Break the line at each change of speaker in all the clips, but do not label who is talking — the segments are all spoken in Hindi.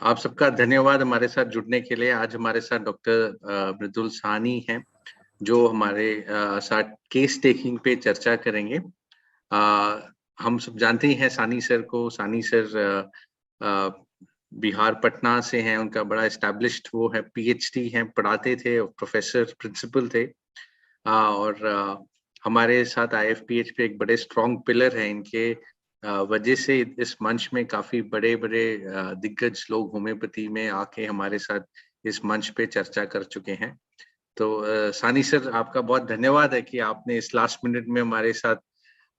आप सबका धन्यवाद हमारे साथ जुड़ने के लिए। आज हमारे साथ डॉक्टर मृदुल साहनी हैं, जो हमारे साथ केस टेकिंग पे चर्चा करेंगे। हम सब जानते ही हैं साहनी सर को। साहनी सर अ, बिहार पटना से हैं, उनका बड़ा एस्टैब्लिश्ड वो है, पीएचडी हैं, पढ़ाते थे, प्रोफेसर, प्रिंसिपल थे। और हमारे साथ आईएफपीएच पे एक बड़े स्ट्रॉन्ग पिलर हैं। इनके वजह से इस मंच में काफ़ी बड़े-बड़े दिग्गज लोग होम्योपैथी में आके हमारे साथ इस मंच पे चर्चा कर चुके हैं। तो साहनी सर, आपका बहुत धन्यवाद है कि आपने इस लास्ट मिनट में हमारे साथ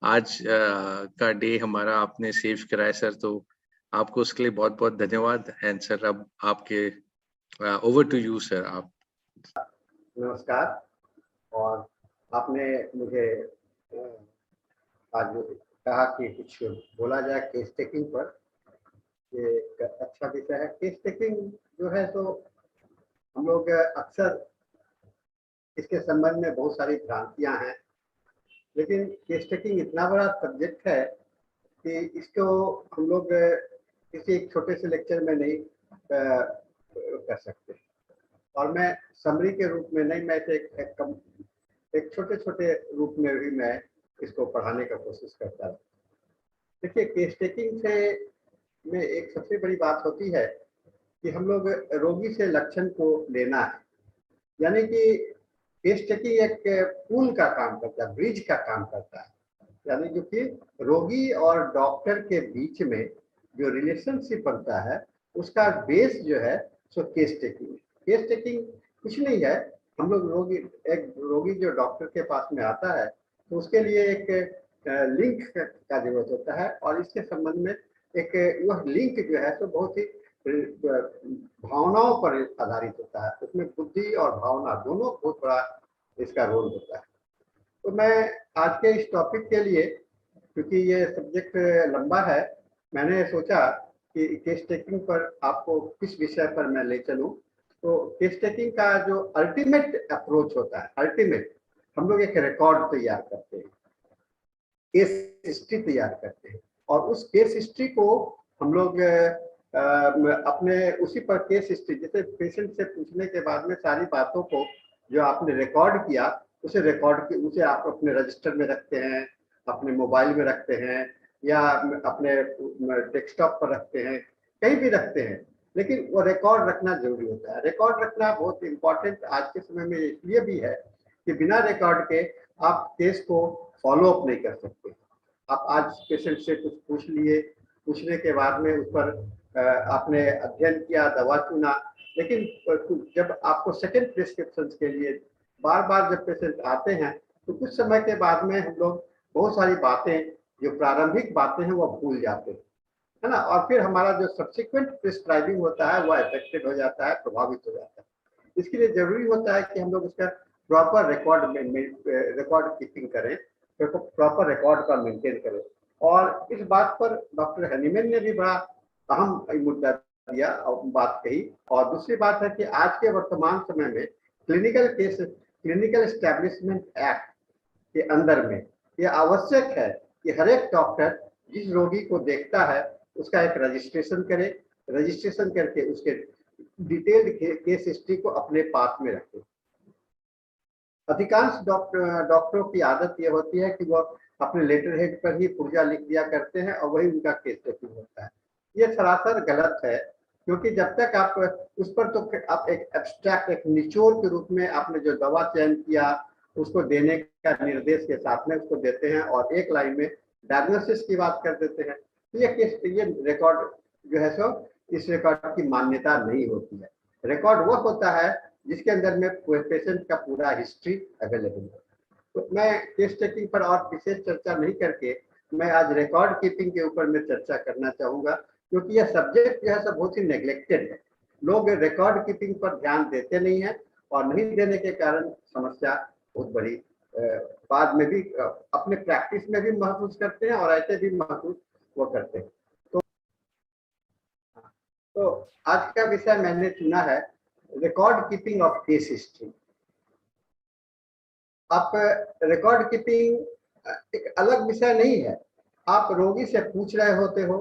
आज का डे हमारा आपने सेव कराया सर, तो आपको उसके लिए बहुत-बहुत धन्यवाद। एंड सर, अब आपके ओवर टू यू सर। आप
नमस्कार। और आपने मुझे आज कहा कि कुछ बोला जाए केस टेकिंग पर। ये एक अच्छा विषय है। केस टेकिंग जो है तो हम लोग अक्सर इसके संबंध में बहुत सारी भ्रांतियां हैं, लेकिन केस टेकिंग इतना बड़ा सब्जेक्ट है कि इसको हम लोग किसी एक छोटे से लेक्चर में नहीं कर सकते। और मैं समरी के रूप में नहीं, मैं एक छोटे छोटे रूप में भी मैं इसको पढ़ाने का कोशिश करता हूँ। देखिए, केस टेकिंग से में एक सबसे बड़ी बात होती है कि हम लोग रोगी से लक्षण को लेना है, यानी कि केस टेकिंग एक पुल का काम करता है, ब्रिज का काम करता है। यानी जो कि रोगी और डॉक्टर के बीच में जो रिलेशनशिप बनता है, उसका बेस जो है सो केस टेकिंग है। केस टेकिंग कुछ नहीं है। हम लोग एक रोगी जो डॉक्टर के पास में आता है तो उसके लिए एक लिंक का जरूरत होता है, और इसके संबंध में एक वह लिंक जो है तो बहुत ही भावनाओं पर आधारित होता है। उसमें बुद्धि और भावना दोनों बहुत बड़ा इसका रोल होता है। तो मैं आज के इस टॉपिक के लिए, क्योंकि ये सब्जेक्ट लंबा है, मैंने सोचा कि केस टेकिंग पर आपको किस विषय पर मैं ले चलूं। तो केस टेकिंग का जो अल्टीमेट अप्रोच होता है, अल्टीमेट, हम लोग एक रिकॉर्ड तैयार करते हैं, केस हिस्ट्री तैयार करते हैं, और उस केस हिस्ट्री को हम लोग अपने उसी पर केस हिस्ट्री, जैसे पेशेंट से पूछने के बाद में सारी बातों को जो आपने रिकॉर्ड किया, उसे आप अपने रजिस्टर में रखते हैं, अपने मोबाइल में रखते हैं, या अपने डेस्कटॉप पर रखते हैं, कहीं भी रखते हैं, लेकिन वो रिकॉर्ड रखना जरूरी होता है। रिकॉर्ड रखना बहुत इंपॉर्टेंट आज के समय में इसलिए भी है कि बिना रिकॉर्ड के आप केस को फॉलो अप नहीं कर सकते। आप आज पेशेंट से कुछ पूछ लिए, पूछने के बाद में उस पर आपने अध्ययन किया, दवा चुना, लेकिन जब आपको सेकंड प्रिस्क्रिप्शन के लिए बार बार जब पेशेंट आते हैं तो कुछ समय के बाद में हम लोग बहुत सारी बातें, जो प्रारंभिक बातें हैं, वो भूल जाते हैं, है ना। और फिर हमारा जो सब्सिक्वेंट प्रिस्क्राइबिंग होता है वह अफेक्टेड हो जाता है, प्रभावित हो जाता है। इसके लिए जरूरी होता है कि हम लोग उसका प्रॉपर रिकॉर्ड कीपिंग करें, प्रॉपर रिकॉर्ड का मेंटेन करें। और इस बात पर डॉक्टर हनीमैन ने भी बड़ा अहम मुद्दा दिया और बात कही। और दूसरी बात है कि आज के वर्तमान समय में क्लिनिकल एस्टैब्लिशमेंट एक्ट के अंदर में यह आवश्यक है कि हर एक डॉक्टर जिस रोगी को देखता है उसका एक रजिस्ट्रेशन करे, रजिस्ट्रेशन करके उसके डिटेल्ड केस हिस्ट्री को अपने पास में रखे। अधिकांश डॉक्टरों की आदत यह होती है कि वह अपने लेटर हेड पर ही पुर्जा लिख दिया करते हैं और वही उनका केस टेकिंग होता है। ये सरासर गलत है, क्योंकि जब तक आप उस पर तो आप एक एब्स्ट्रैक्ट, एक निचोड़ के रूप में आपने जो दवा चयन किया उसको देने का निर्देश के साथ में उसको देते हैं और एक लाइन में डायग्नोसिस की बात कर देते हैं, तो ये रिकॉर्ड जो है सो इस रिकॉर्ड की मान्यता नहीं होती है। रिकॉर्ड वो होता है जिसके अंदर में पेशेंट का पूरा हिस्ट्री अवेलेबल है। तो मैं केस टेकिंग पर और विशेष चर्चा नहीं करके मैं आज रिकॉर्ड कीपिंग के ऊपर में चर्चा करना चाहूंगा, क्योंकि यह सब्जेक्ट जो है सब बहुत ही नेग्लेक्टेड है। लोग रिकॉर्ड कीपिंग पर ध्यान देते नहीं है, और नहीं देने के कारण समस्या बहुत बड़ी बाद में भी अपने प्रैक्टिस में भी महसूस करते हैं और ऐसे भी महसूस वो करते हैं। तो आज का विषय मैंने चुना है record keeping of case history. आप रिकॉर्ड कीपिंग एक अलग विषय नहीं है। आप रोगी से पूछ रहे होते हो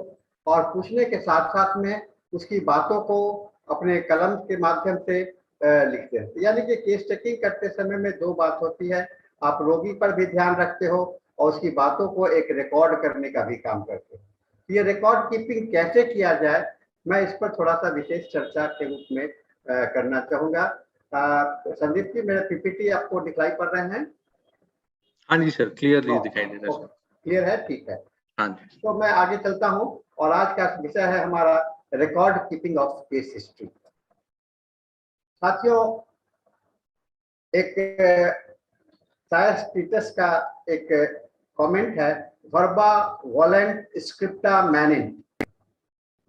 और पूछने के साथ साथ में उसकी बातों को अपने कलम के माध्यम से लिखते हैं। यानी कि केस टेकिंग करते समय में दो बात होती है, आप रोगी पर भी ध्यान रखते हो और उसकी बातों को एक रिकॉर्ड करने का भी काम करते हो। ये रिकॉर्ड कीपिंग कैसे किया जाए, मैं इस पर थोड़ा सा विशेष चर्चा के रूप में करना चाहूंगा। संदीप जी, मेरे पीपीटी आपको दिखाई पड़ रहे हैं?
हाँ जी सर, क्लियरली दिखाई दे रहा है सर।
क्लियर है, ठीक है।
हाँ जी।
तो मैं आगे चलता हूं और आज का विषय है हमारा record keeping of case history. साथियों, एक सायस्टिटस का एक कमेंट है, वर्बा वोलेंट स्क्रिप्टा मैनिन,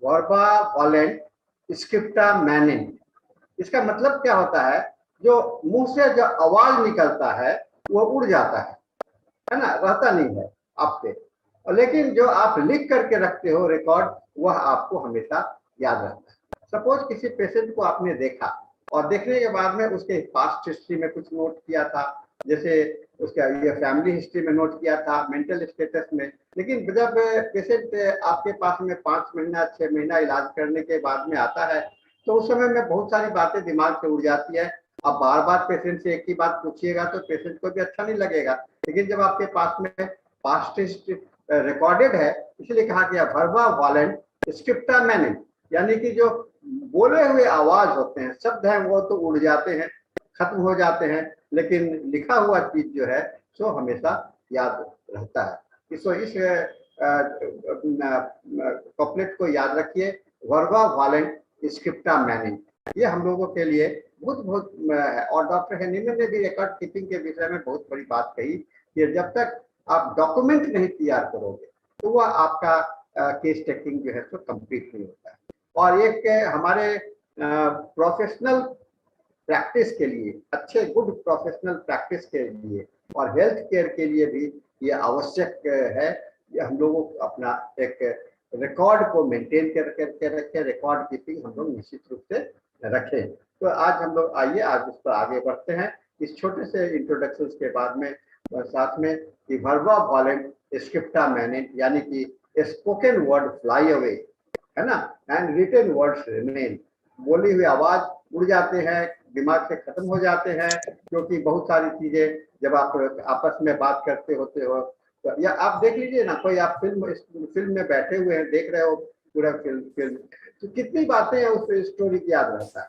वर्बा वोलेंट स्क्रिप्टा मैनिन। इसका मतलब क्या होता है, जो मुंह से जो आवाज निकलता है वो उड़ जाता है ना, रहता नहीं है आपके, और लेकिन जो आप लिख करके रखते हो रिकॉर्ड, वह आपको हमेशा याद रहता है। सपोज किसी पेशेंट को आपने देखा और देखने के बाद में उसके पास्ट हिस्ट्री में कुछ नोट किया था, जैसे उसका ये फैमिली हिस्ट्री में नोट किया था, मेंटल स्टेटस में, लेकिन जब पेशेंट आपके पास में 5 महीना 6 महीना इलाज करने के बाद में आता है तो उस समय में बहुत सारी बातें दिमाग से उड़ जाती है। अब बार बार पेशेंट से एक ही बात पूछिएगा तो पेशेंट को भी अच्छा नहीं लगेगा, लेकिन जब आपके पास में पास्ट हिस्ट्री रिकॉर्डेड है, इसलिए कहा गया वर्बा वोलेंट स्क्रिप्टा मैनिन, यानी कि जो बोले हुए आवाज होते हैं, शब्द हैं, वो तो उड़ जाते हैं, खत्म हो जाते हैं, लेकिन लिखा हुआ चीज जो है सो हमेशा याद रहता है। इस कॉपलेट को याद रखिए, वर्बा वोलेंट स्क्रिप्टा मैनिन, ये हम लोगों के लिए बहुत और डॉक्टर हेनीमन ने भी रिकॉर्ड कीपिंग के विषय में बहुत बड़ी बात कही कि जब तक आप डॉक्यूमेंट नहीं तैयार करोगे तो वह आपका केस टेकिंग जो है तो कंप्लीट नहीं होता है। और एक हमारे प्रोफेशनल प्रैक्टिस के लिए, अच्छे गुड प्रोफेशनल प्रैक्टिस के लिए और हेल्थ केयर के लिए भी ये आवश्यक है कि हम लोगों को अपना एक रिकॉर्ड को मेंटेन करके रखें, रिकॉर्ड कीपिंग हम लोग निश्चित रूप से रखें। तो आज हम लोग आइए आज उस पर आगे बढ़ते हैं, इस छोटे से इंट्रोडक्शन के बाद में साथ में कि वर्बा वोलेंट स्क्रिप्टा मैनिन, यानी कि स्पोकन वर्ड फ्लाई अवे, है ना, एंड रिटन वर्ड्स रिमेन, बोली हुई आवाज उड़ जाते हैं, दिमाग से खत्म हो जाते हैं, क्योंकि बहुत सारी चीजें जब आप आपस में बात करते होते हो तो, या आप देख लीजिए ना, कोई आप फिल्म में बैठे हुए हैं, देख रहे हो पूरा फिल्म तो कितनी बातें हैं उस स्टोरी की याद रहता है,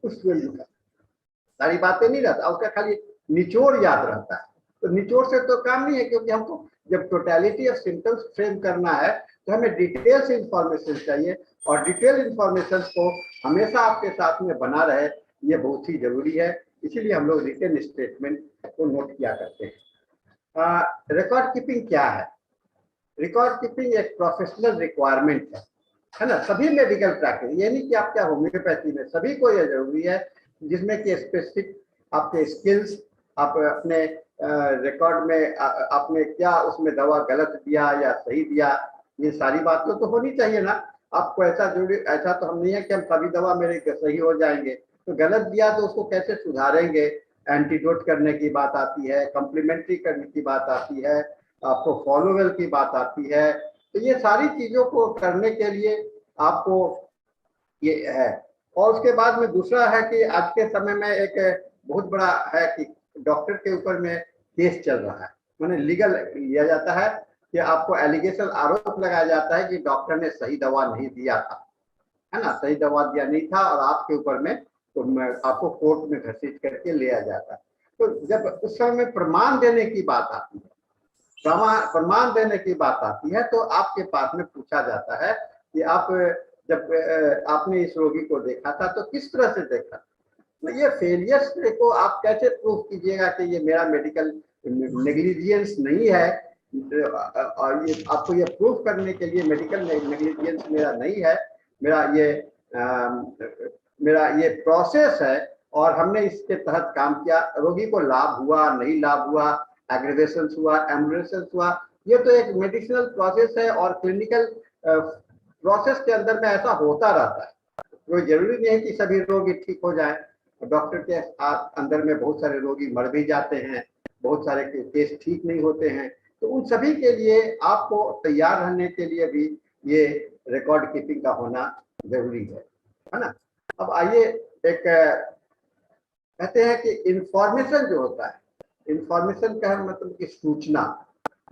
उस फिल्म का सारी बातें नहीं रहता, उसका खाली निचोड़ याद रहता है। तो निचोड़ से तो काम नहीं है, क्योंकि हमको जब टोटलिटी ऑफ सिम्टम्स फ्रेम करना है तो हमें डिटेल से इंफॉर्मेशन चाहिए, और डिटेल इंफॉर्मेशन को हमेशा आपके साथ में बना रहे, ये बहुत ही जरूरी है। इसीलिए हम लोग रिटन स्टेटमेंट को नोट किया करते हैं। रिकॉर्ड कीपिंग क्या है? रिकॉर्ड कीपिंग एक प्रोफेशनल रिक्वायरमेंट है ना, सभी मेडिकल प्रैक्टिस, ये नहीं कि आप क्या होम्योपैथी में, सभी को ये जरूरी है, जिसमें कि स्पेसिफिक आपके स्किल्स, आप अपने रिकॉर्ड में आपने क्या उसमें दवा गलत दिया या सही दिया, ये सारी बातें तो होनी चाहिए ना। आपको ऐसा जरूरी, ऐसा तो हम नहीं है कि हम सभी दवा मेरे सही हो जाएंगे, तो गलत दिया तो उसको कैसे सुधारेंगे, एंटीडोट करने की बात आती है, कम्प्लीमेंट्री करने की बात आती है, आपको फॉलोवेल की बात आती है। तो ये सारी चीजों को करने के लिए आपको ये है। और उसके बाद में दूसरा है कि आज के समय में एक बहुत बड़ा है कि डॉक्टर के ऊपर में केस चल रहा है, माने लीगल लिया जाता है कि आपको एलिगेशन, आरोप लगाया जाता है कि डॉक्टर ने सही दवा नहीं दिया था, है ना, सही दवा दिया नहीं था, और आपके ऊपर में तो आपको कोर्ट में घसीट करके लिया जाता है। तो जब उस समय प्रमाण देने की बात आती है, प्रमाण देने की बात आती है, तो आपके पास में पूछा जाता है कि आप जब आपने इस रोगी को देखा था तो किस तरह से देखा, तो ये फेलियर्स को आप कैसे प्रूव कीजिएगा कि ये मेरा मेडिकल नेग्लिजेंस नहीं है, और ये आपको ये प्रूव करने के लिए मेडिकल नेग्लिजेंस मेरा नहीं है, मेरा ये प्रोसेस है और हमने इसके तहत काम किया, रोगी को लाभ हुआ नहीं लाभ हुआ, एग्रीवेशन हुआ, एम्बुलेंस हुआ, ये तो एक मेडिसिनल प्रोसेस है और क्लिनिकल प्रोसेस के अंदर में ऐसा होता रहता है। कोई जरूरी नहीं है कि सभी रोगी ठीक हो जाए, डॉक्टर के अंदर में बहुत सारे रोगी मर भी जाते हैं, बहुत सारे केस ठीक नहीं होते हैं। तो उन सभी के लिए आपको तैयार रहने के लिए भी ये रिकॉर्ड कीपिंग का होना जरूरी है ना। अब आइए, एक कहते हैं कि इंफॉर्मेशन जो होता है, इंफॉर्मेशन का मतलब कि सूचना,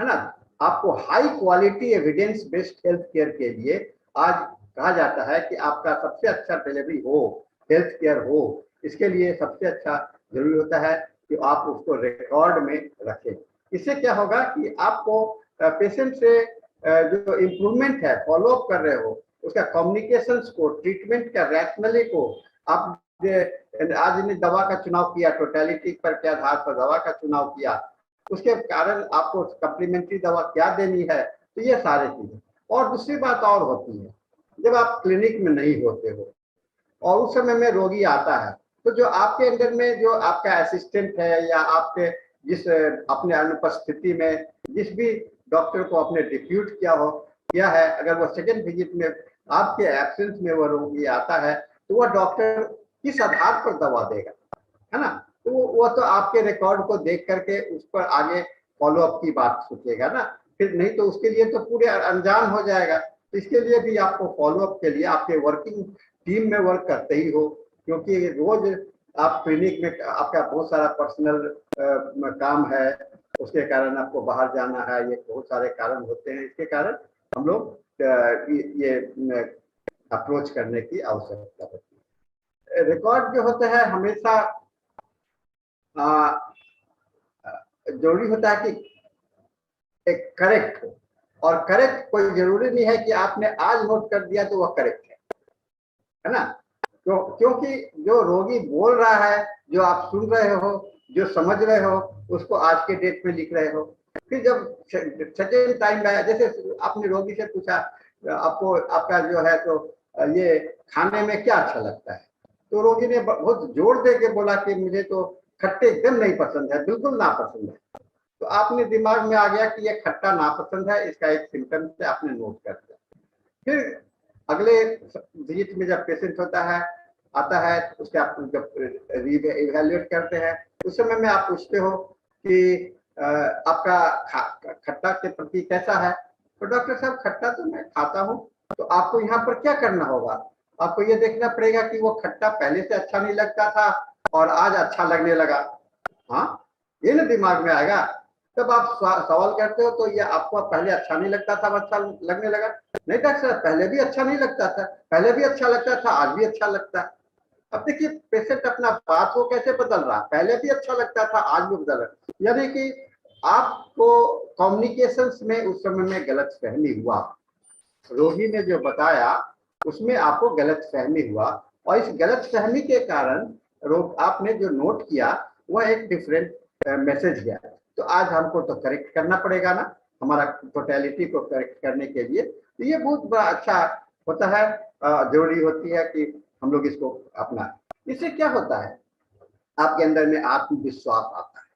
है ना। आपको high quality evidence based health care के लिए आज कहा जाता है कि आपका सबसे अच्छा डिलीवरी हो, हेल्थ केयर हो, इसके लिए सबसे अच्छा जरूरी होता है कि आप उसको रिकॉर्ड में रखें। इससे क्या होगा कि आपको पेशेंट से जो इम्प्रूवमेंट है, फॉलो अप कर रहे हो, उसका कम्युनिकेशंस को, ट्रीटमेंट का रैशनली को, आप आज ने दवा का चुनाव किया, टोटलिटी पर के आधार पर दवा का चुनाव किया, उसके कारण आपको सप्लीमेंट्री दवा क्या देनी है, तो ये सारी चीजें। और दूसरी बात और होती है, जब आप क्लिनिक में नहीं होते हो और उस समय में रोगी आता है, तो जो आपके अंदर में जो आपका असिस्टेंट है या आपके जिस अपने अनुपस्थिति में जिस भी डॉक्टर को आपने डिप्यूट किया है, अगर वो सेकेंड विजिट में आपके एब्सेंस में वो रोगी आता है, तो वह डॉक्टर किस आधार पर दवा देगा, है ना। तो वो तो आपके रिकॉर्ड को देख करके उस पर आगे फॉलो अप की बात सोचेगा ना, फिर नहीं तो उसके लिए तो पूरे अनजान हो जाएगा। तो इसके लिए भी आपको फॉलो अप के लिए आपके वर्किंग टीम में वर्क करते ही हो, क्योंकि रोज आप क्लिनिक में आपका बहुत सारा पर्सनल काम है, उसके कारण आपको बाहर जाना है, ये बहुत सारे कारण होते हैं, इसके कारण हम लोग ये अप्रोच करने की आवश्यकता होती है। रिकॉर्ड जो होता है हमेशा जरूरी होता है कि एक करेक्ट हो, और करेक्ट कोई जरूरी नहीं है कि आपने आज नोट कर दिया तो वह करेक्ट है ना। क्योंकि जो रोगी बोल रहा है, जो आप सुन रहे हो, जो समझ रहे हो, उसको आज के डेट में लिख रहे हो। फिर जब सेकेंड टाइम आया, जैसे आपने रोगी से पूछा आपको आपका जो है तो ये खाने में क्या अच्छा लगता है, तो रोगी ने बहुत जोर दे के बोला कि मुझे तो खट्टे एकदम नहीं पसंद है, बिल्कुल नापसंद है। तो आपने दिमाग में आ गया कि ये खट्टा नापसंद है, इसका एक सिम्टम से आपने नोट कर दिया। फिर अगले विजिट में जब पेशेंट होता है, आता है, उसके आप जब इवैल्यूएट करते हैं, उस समय में आप पूछते हो कि आपका खट्टा के प्रति कैसा है, तो डॉक्टर साहब खट्टा तो मैं खाता हूँ। तो आपको यहाँ पर क्या करना होगा, आपको ये देखना पड़ेगा कि वो खट्टा पहले से अच्छा नहीं लगता था और आज अच्छा लगने लगा। हाँ, ये ना दिमाग में आएगा। तब आप सवाल करते हो तो ये आपको पहले अच्छा नहीं लगता था, अच्छा लगने लगा। नहीं डॉक्टर साहब, पहले भी अच्छा नहीं लगता था, पहले भी अच्छा लगता था, आज भी अच्छा लगता है। अब देखिए पेशेंट अपना बात को कैसे बदल रहा, पहले भी अच्छा लगता था, आज भी बदल रहा, यानी कि आपको कम्युनिकेशंस में उस समय में गलत फहमी हुआ, रोगी ने जो बताया उसमें आपको गलत फहमी हुआ, और इस गलत फहमी के कारण आपने जो नोट किया वह एक डिफरेंट मैसेज गया। तो आज हमको तो करेक्ट करना पड़ेगा ना, हमारा टोटलिटी को करेक्ट करने के लिए। तो ये बहुत बड़ा अच्छा होता है, जरूरी होती है कि हम लोग इसको अपना। इससे क्या होता है, आपके अंदर में आत्मविश्वास आता है।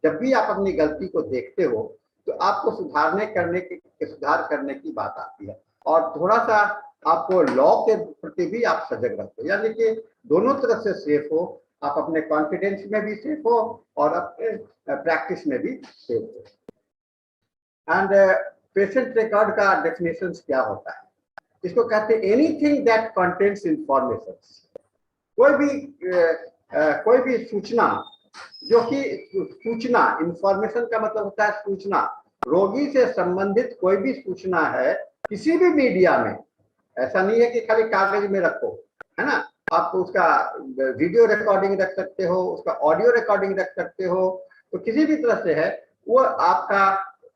जब भी आप अपनी गलती को देखते हो तो आपको सुधार करने की बात आती है, और थोड़ा सा आपको लॉ के प्रति भी आप सजग रहते हो, यानी कि दोनों तरफ से सेफ हो, आप अपने कॉन्फिडेंस में भी सेफ हो और अपने प्रैक्टिस में भी सेफ हो। एंड पेशेंट रिकॉर्ड का डेफिनेशन क्या होता है, इसको कहते हैं एनीथिंग दैट कंटेन्स इंफॉर्मेशन। कोई भी सूचना, जो कि सूचना, इंफॉर्मेशन का मतलब होता है सूचना, रोगी से संबंधित कोई भी सूचना है किसी भी मीडिया में, ऐसा नहीं है कि खाली कागज में रखो, है ना। आप उसका वीडियो रिकॉर्डिंग रख सकते हो, उसका ऑडियो रिकॉर्डिंग रख सकते हो, तो किसी भी तरह से है वो आपका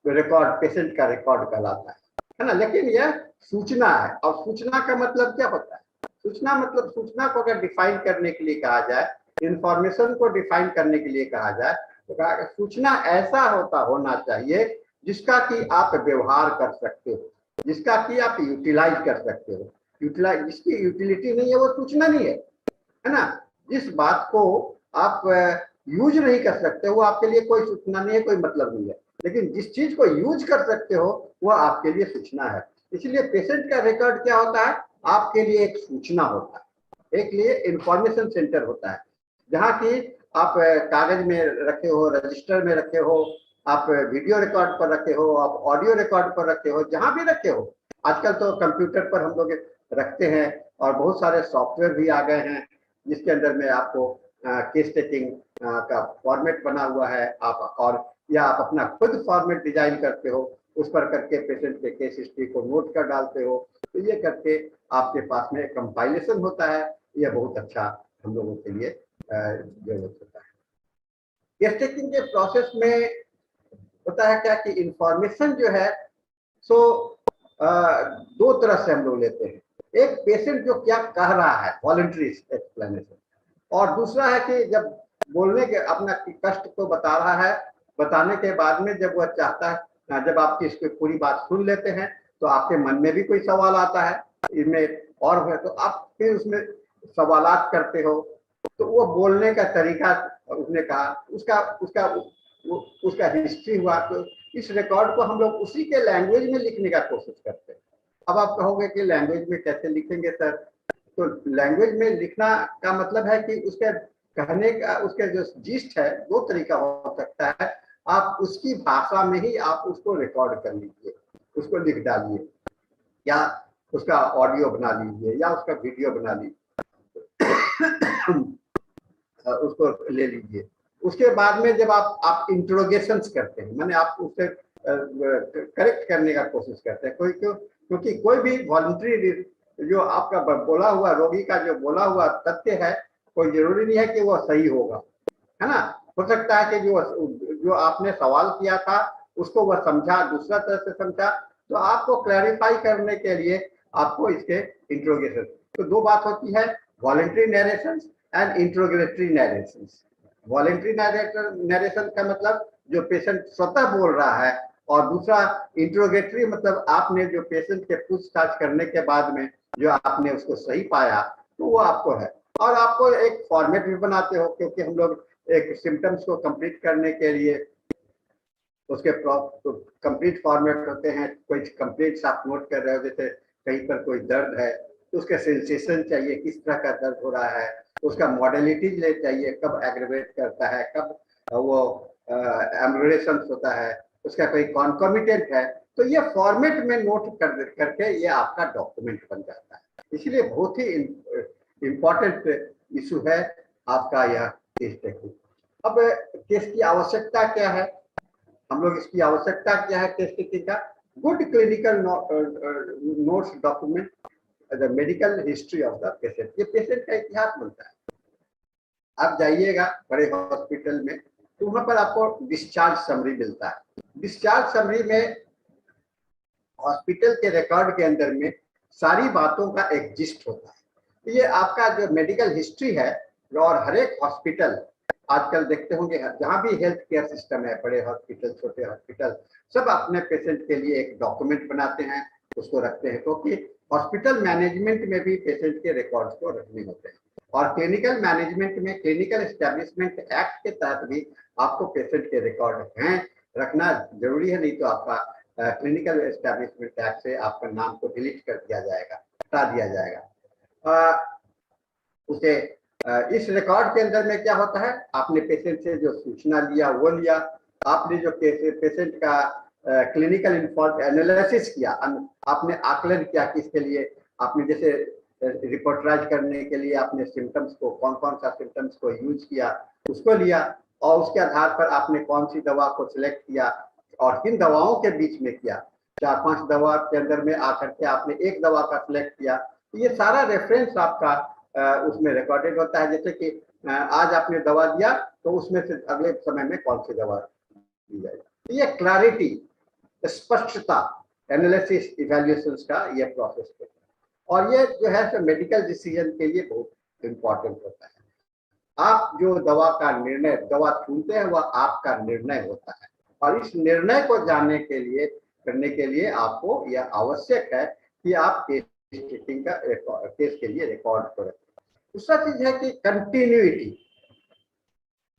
रिकॉर्ड, पेशेंट का रिकॉर्ड कहलाता है ना। लेकिन यह सूचना है, और सूचना का मतलब क्या होता है, सूचना मतलब सूचना को अगर डिफाइन करने के लिए कहा जाए, इंफॉर्मेशन को डिफाइन करने के लिए कहा जाए, तो कहा सूचना ऐसा होना चाहिए जिसका कि आप व्यवहार कर सकते हो, जिसका कि आप यूटिलाइज कर सकते हो। जिसकी यूटिलिटी नहीं है वो सूचना नहीं है ना। जिस बात को आप यूज नहीं कर सकते वो आपके लिए कोई सूचना नहीं है, कोई मतलब नहीं है। लेकिन जिस चीज को यूज कर सकते हो वो आपके लिए सूचना है। इसलिए पेशेंट का रिकॉर्ड क्या होता है, आपके लिए एक सूचना होता है, एक लिए इंफॉर्मेशन सेंटर होता है, जहाँ की आप कागज में रखे हो, रजिस्टर में रखे हो, आप वीडियो रिकॉर्ड पर रखे हो, आप ऑडियो रिकॉर्ड पर रखे हो, जहां भी रखे हो। आजकल तो कंप्यूटर पर हम लोग रखते हैं, और बहुत सारे सॉफ्टवेयर भी आ गए हैं जिसके अंदर में आपको केस टेकिंग का फॉर्मेट बना हुआ है, आप और या आप अपना खुद फॉर्मेट डिजाइन करते हो, उस पर करके पेशेंट के केस हिस्ट्री को नोट कर डालते हो, तो ये करके आपके पास में कंपाइलेशन होता है। ये बहुत अच्छा हम लोगों के लिए जरूरत होता है। केस टेकिंग के प्रोसेस में होता है क्या कि इंफॉर्मेशन जो है सो दो तरह से हम लोग लेते हैं। एक पेशेंट जो क्या कह रहा है, वॉलंटरी एक्सप्लेनेशन, और दूसरा है कि जब बोलने के अपना कष्ट को बता रहा है, बताने के बाद में जब वह चाहता है, जब आपकी इसकी पूरी बात सुन लेते हैं तो आपके मन में भी कोई सवाल आता है इसमें, और है तो आप फिर उसमें सवालात करते हो, तो वो बोलने का तरीका उसने कहा, उसका उसका उसका हिस्ट्री हुआ, तो इस रिकॉर्ड को हम लोग उसी के लैंग्वेज में लिखने का कोशिश करते हैं। अब आप कहोगे कि लैंग्वेज में कैसे लिखेंगे सर? तो लैंग्वेज में लिखना का मतलब है कि उसके कहने का, उसके जो जिस्ट है, दो तरीका हो सकता है। आप उसकी भाषा में ही आप उसको रिकॉर्ड कर लीजिए, उसको लिख डालिए, या उसका ऑडियो बना लीजिए, या उसका वीडियो बना लीजिए, उसको ले लीजिए। उसके बाद में जब आप इंट्रोगेशंस करते हैं, माने आप उससे करेक्ट करने का कोशिश करते हैं, क्योंकि कोई भी वॉलंटरी जो आपका बोला हुआ, रोगी का जो बोला हुआ तथ्य है, कोई जरूरी नहीं है कि वो सही होगा, है ना। हो सकता है कि जो आपने सवाल किया था उसको वह समझा, दूसरा तरह से समझा, तो आपको क्लैरिफाई करने के लिए आपको इसके इंट्रोगेशन, तो दो बात होती है, voluntary narration and interrogatory narration. Voluntary narration का मतलब जो पेशेंट स्वतः बोल रहा है, और दूसरा इंट्रोगेटरी मतलब आपने जो पेशेंट के पूछताछ करने के बाद में जो आपने उसको सही पाया, तो वो आपको है। और आपको एक फॉर्मेट भी बनाते हो, क्योंकि हम लोग एक सिम्टम्स को कंप्लीट करने के लिए उसके कंप्लीट फॉर्मेट होते हैं। कोई कंप्लीट आप नोट कर रहे हो, जैसे कहीं पर कोई दर्द है तो उसका सेंसेशन चाहिए, किस तरह का दर्द हो रहा है, उसका मॉडलिटी ले चाहिए, कब एग्रीवेट करता है, कब वो एम्बुलेशन होता है, उसका कोई कॉन्कॉमिटेंट है, तो ये फॉर्मेट में नोट करके ये आपका डॉक्यूमेंट बन जाता है। इसलिए बहुत ही इम्पोर्टेंट इशू है आपका यह केस टेकिंग। अब केस की आवश्यकता क्या है, हम लोग इसकी आवश्यकता क्या है केस टेकिंग का? Good clinical notes document the medical history of the patient. ये पेशेंट का इतिहास बनता है। आप जाइएगा बड़े हॉस्पिटल में, तो वहां पर आपको डिस्चार्ज समरी मिलता है। डिस्चार्ज समरी में हॉस्पिटल के रिकॉर्ड के अंदर में सारी बातों का एक जिस्ट होता है। ये आपका जो मेडिकल हिस्ट्री है, और हर एक हॉस्पिटल आजकल देखते होंगे, जहाँ भी हेल्थ केयर सिस्टम है, बड़े हॉस्पिटल, छोटे हॉस्पिटल, सब अपने पेशेंट के लिए एक डॉक्यूमेंट बनाते हैं, उसको रखते हैं, क्योंकि हॉस्पिटल मैनेजमेंट में भी पेशेंट के रिकॉर्ड्स को रखने होते हैं। और क्लिनिकल मैनेजमेंट में क्लिनिकल एस्टेब्लिशमेंट एक्ट के तहत भी आपको पेशेंट के रिकॉर्ड हैं रखना जरूरी है, नहीं तो आपका क्लिनिकल एस्टेब्लिशमेंट एक्ट से आपका नाम को डिलीट कर दिया जाएगा, हटा दिया जाएगा। उसे इस रिकॉर्ड के अंदर में क्या होता है, आपने पेशेंट से जो सूचना लिया वो लिया, आपने जो पेशेंट का क्लिनिकल एनालिसिस किया, आपने आकलन किया कि इसके लिए आपने जैसे रिपोर्टराइज करने के लिए आपने सिम्टम्स को, कौन कौन सा सिम्टम्स को यूज किया, उसको लिया, और उसके आधार पर आपने कौन सी दवा को सिलेक्ट किया और किन दवाओं के बीच में किया। 4-5 दवा के अंदर में आकर के आपने एक दवा का सिलेक्ट किया, तो ये सारा रेफरेंस आपका उसमें रिकॉर्डेड होता है। जैसे कि आज आपने दवा दिया, तो उसमें से अगले समय में कौन सी दवा दी जाएगी। ये क्लैरिटी, स्पष्टता, एनालिसिस, इवैल्यूएशन का ये प्रोसेस है, और ये जो है सो मेडिकल डिसीजन के लिए बहुत इंपॉर्टेंट होता है। आप जो दवा का निर्णय, दवा चुनते हैं, वह आपका निर्णय होता है, और इस निर्णय को जानने के लिए, करने के लिए आपको यह आवश्यक है कि आप केस के लिए रिकॉर्ड को रखें। दूसरा चीज है कि कंटिन्यूटी।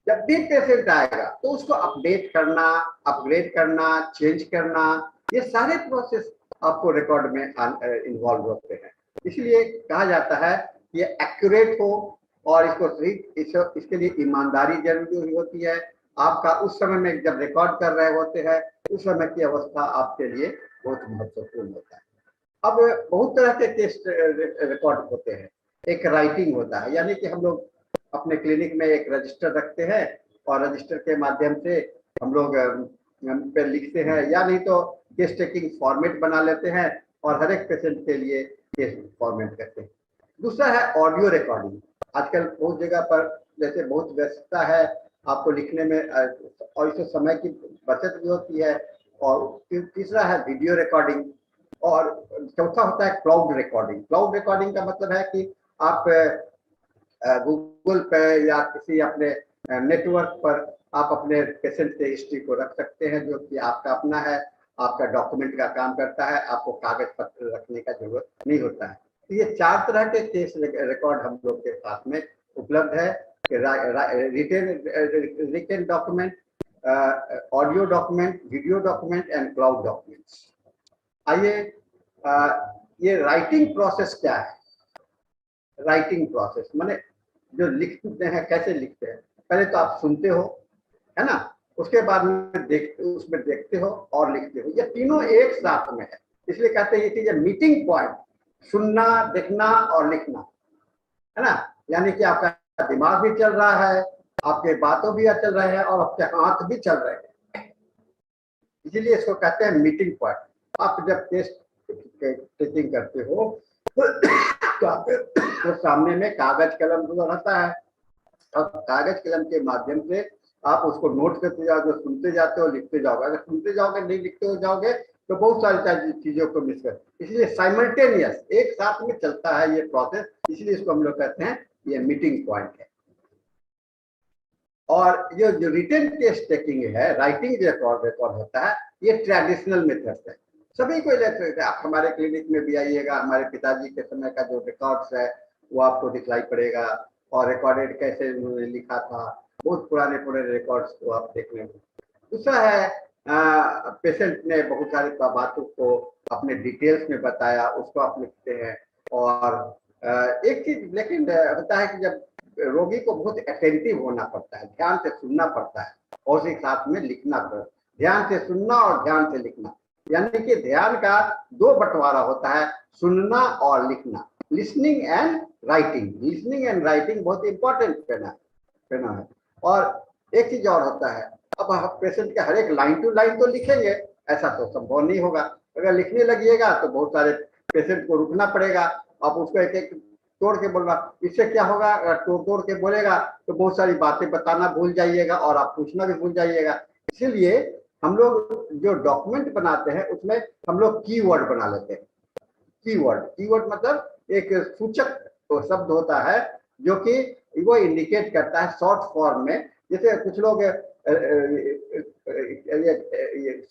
जब भी पेशेंट आएगा तो उसको अपडेट करना, अपग्रेड करना, चेंज करना, ये सारे प्रोसेस आपको रिकॉर्ड में इन्वॉल्व होते हैं। इसलिए कहा जाता है कि ये एक्यूरेट हो, और इसको सही, इसके लिए ईमानदारी जरूरी होती है। आपका उस समय में जब रिकॉर्ड कर रहे होते हैं, उस समय की अवस्था आपके लिए बहुत महत्वपूर्ण होता है। अब बहुत तरह के टेस्ट रिकॉर्ड होते हैं। एक राइटिंग होता है, यानी कि हम लोग अपने क्लिनिक में एक रजिस्टर रखते हैं और रजिस्टर के माध्यम से हम लोग पे लिखते हैं, या नहीं तो केस टेकिंग फॉर्मेट बना लेते हैं और हर एक पेशेंट के लिए केस फॉर्मेट करते हैं। दूसरा है ऑडियो रिकॉर्डिंग। आजकल बहुत जगह पर जैसे बहुत व्यस्तता है आपको लिखने में, और इससे समय की बचत भी होती है। और तीसरा है वीडियो रिकॉर्डिंग, और चौथा होता है क्लाउड रिकॉर्डिंग। क्लाउड रिकॉर्डिंग का मतलब है कि आप गूगल पे या किसी अपने नेटवर्क पर आप अपने पेशेंट के हिस्ट्री को रख सकते हैं, जो कि आपका अपना है, आपका डॉक्यूमेंट का काम करता है, आपको कागज पत्र रखने का जरूरत नहीं होता है। तो ये 4 तरह के केस रिकॉर्ड हम लोग के पास में उपलब्ध है, written document, audio document, video document and cloud documents. आइए, ये राइटिंग प्रोसेस क्या है? राइटिंग प्रोसेस माने जो लिखते हैं, कैसे लिखते हैं? पहले तो आप सुनते हो, है ना, उसके बाद में उसमें देखते हो और लिखते हो। ये तीनों एक साथ में है, इसलिए कहते हैं ये चीज मीटिंग पॉइंट, सुनना, देखना और लिखना, है ना। यानी कि आपका दिमाग भी चल रहा है, आपके बातों भी चल रहे हैं और आपके हाथ भी चल रहे हैं, इसीलिए इसको कहते हैं मीटिंग पॉइंट। आप जब टेस्ट टेकिंग करते हो तो आपके तो सामने में कागज कलम तो रहता है, और कागज कलम के माध्यम से आप उसको नोट करते जाओगे, सुनते जाते हो, लिखते जाओगे। अगर सुनते जाओगे, नहीं लिखते हो जाओगे तो बहुत सारी चीजों को मिस कर, इसलिए साइमल्टेनियस एक साथ में चलता है ये प्रोसेस, इसलिए इसको हम लोग कहते हैं ये मीटिंग पॉइंट है। और ये जो रिटन टेस्ट टेकिंग है, राइटिंग रिकॉर्ड होता है, ये ट्रेडिशनल मेथड है, सभी को लेते हैं। आप हमारे क्लिनिक में भी आइएगा, हमारे पिताजी के समय का जो रिकॉर्ड्स है वो आपको दिखलाई पड़ेगा, और रिकॉर्डेड कैसे उन्होंने लिखा था, बहुत पुराने रिकॉर्ड्स को आप देख लेंगे। दूसरा है पेशेंट ने बहुत सारी बातों को अपने डिटेल्स में बताया, उसको आप लिखते हैं। और एक चीज लेकिन होता है कि जब रोगी को बहुत अटेंटिव होना पड़ता है, ध्यान से सुनना पड़ता है, और उसी साथ में लिखना पड़ता है। ध्यान से सुनना और ध्यान से लिखना, यानी कि ध्यान का 2 बंटवारा होता है, सुनना और लिखना, listening and writing. Listening and writing बहुत इंपॉर्टेंट पहना है। और एक चीज और होता है, अब आप पेशेंट के हर एक लाइन टू लाइन तो लिखेंगे, ऐसा तो संभव नहीं होगा। अगर लिखने लगिएगा तो बहुत सारे पेशेंट को रुकना पड़ेगा, आप उसको एक एक तोड़ के बोलना। इससे क्या होगा, अगर तोड़ के बोलेगा तो बहुत सारी बातें बताना भूल जाइएगा और आप पूछना भी भूल जाइएगा। इसीलिए हम लोग जो डॉक्यूमेंट बनाते हैं उसमें हम लोग कीवर्ड बना लेते हैं। कीवर्ड मतलब एक सूचक शब्द होता है जो कि वो इंडिकेट करता है शॉर्ट फॉर्म में। जैसे कुछ लोग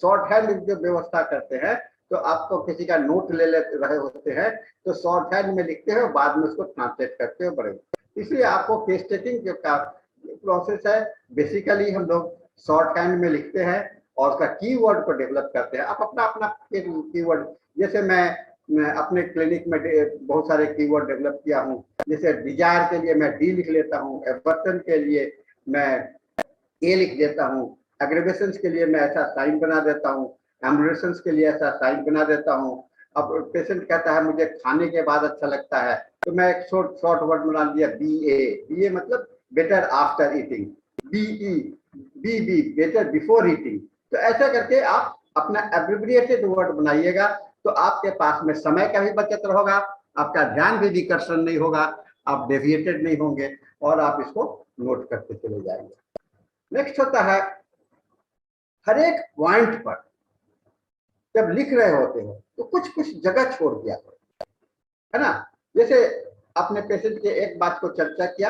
शॉर्ट हैंड जो व्यवस्था करते हैं, तो आपको किसी का नोट ले रहे होते हैं तो शॉर्ट हैंड में लिखते हो, बाद में उसको ट्रांसलेट करते हो बड़े। इसलिए आपको केस टेकिंग का प्रोसेस है, बेसिकली हम लोग शॉर्ट हैंड में लिखते हैं और उसका कीवर्ड को डेवलप करते हैं। आप अपना अपना कीवर्ड, जैसे मैं अपने क्लिनिक में बहुत सारे कीवर्ड डेवलप किया हूँ। जैसे डिजायर के लिए मैं डी लिख लेता हूँ, एवर्सन के लिए मैं ए लिख देता हूँ, एग्रीवेशन के लिए मैं ऐसा साइन बना देता हूँ, एम्बुलेशन के लिए ऐसा साइन बना देता हूँ। अब पेशेंट कहता है मुझे खाने के बाद अच्छा लगता है, तो मैं एक शॉर्ट वर्ड बना दिया BA मतलब better after eating, BE better before eating. तो ऐसा करके आप अपना एब्रिविएटेड वर्ड बनाइएगा, तो आपके पास में समय का भी बचत होगा, आपका ध्यान भी विकर्षण नहीं होगा, आप डेविएटेड नहीं होंगे, और आप इसको नोट करते चले जाएंगे। नेक्स्ट होता है, हर एक पॉइंट पर जब लिख रहे होते हो तो कुछ कुछ जगह छोड़ दिया है ना। जैसे आपने पेशेंट के एक बात को चर्चा किया,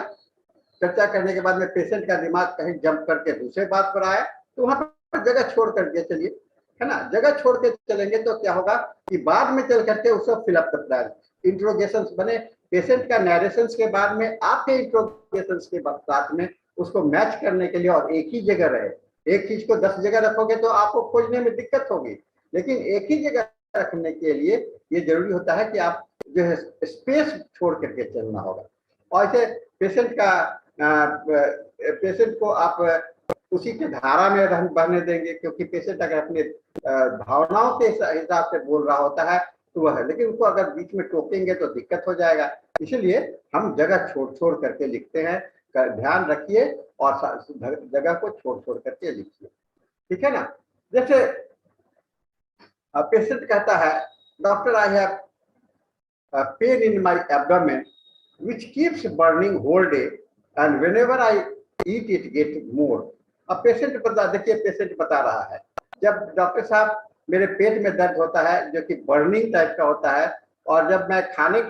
चर्चा करने के बाद में पेशेंट का दिमाग कहीं जंप करके दूसरे बात पर आया, तो वहां पर जगह छोड़ करके चलिए, है ना। जगह छोड़ के चलेंगे तो क्या होगा कि बाद में चल करके उसको फिलअप करता है, इंट्रोगेशन बने। पेशेंट का नरेशन के बाद में आपके इंट्रोगेशन के साथ में उसको मैच करने के लिए, और एक ही जगह रहे। एक चीज को 10 जगह रखोगे तो आपको खोजने में दिक्कत होगी, लेकिन एक ही जगह रखने के लिए ये जरूरी होता है कि आप जो है स्पेस छोड़ करके चलना होगा। और ऐसे पेशेंट को आप उसी के धारा में बहने देंगे, क्योंकि पेशेंट अगर अपने भावनाओं के हिसाब से बोल रहा होता है तो वह है, लेकिन उसको अगर बीच में टोकेंगे तो दिक्कत हो जाएगा। इसलिए हम जगह छोड़ छोड़ करके लिखते हैं, ध्यान रखिए और जगह को छोड़ छोड़ करके लिखिए, ठीक है ना। जैसे पेशेंट कहता है, doctor I have pain in my abdomen which keeps burning whole day and whenever I eat it get more। अब पेशेंट देखिए पेशेंट बता रहा है, जब डॉक्टर साहब मेरे पेट में दर्द होता है जो कि बर्निंग टाइप का होता है, और जब मैं खाने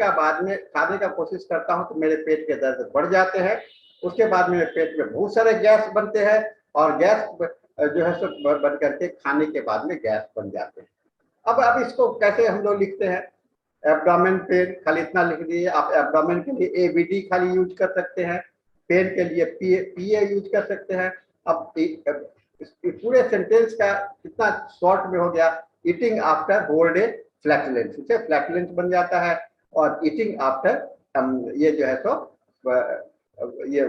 का कोशिश करता हूं तो मेरे पेट के दर्द बढ़ जाते हैं, उसके बाद मेरे पेट में बहुत सारे गैस बनते हैं और गैस जो है सो बन करके खाने के बाद में गैस बन जाते हैं। अब इसको कैसे हम लोग लिखते हैं, एब्डोमेन पेन खाली इतना लिख दीजिए। आप एब्डोमेन के लिए एबीडी खाली यूज कर सकते हैं, पेन के लिए पीए यूज कर सकते हैं। अब पूरे सेंटेंस का कितना शॉर्ट में हो गया, eating after whole day flatulence, इसे फ्लैटुलेंस बन जाता है, और ईटिंग आफ्टर ये जो है तो ये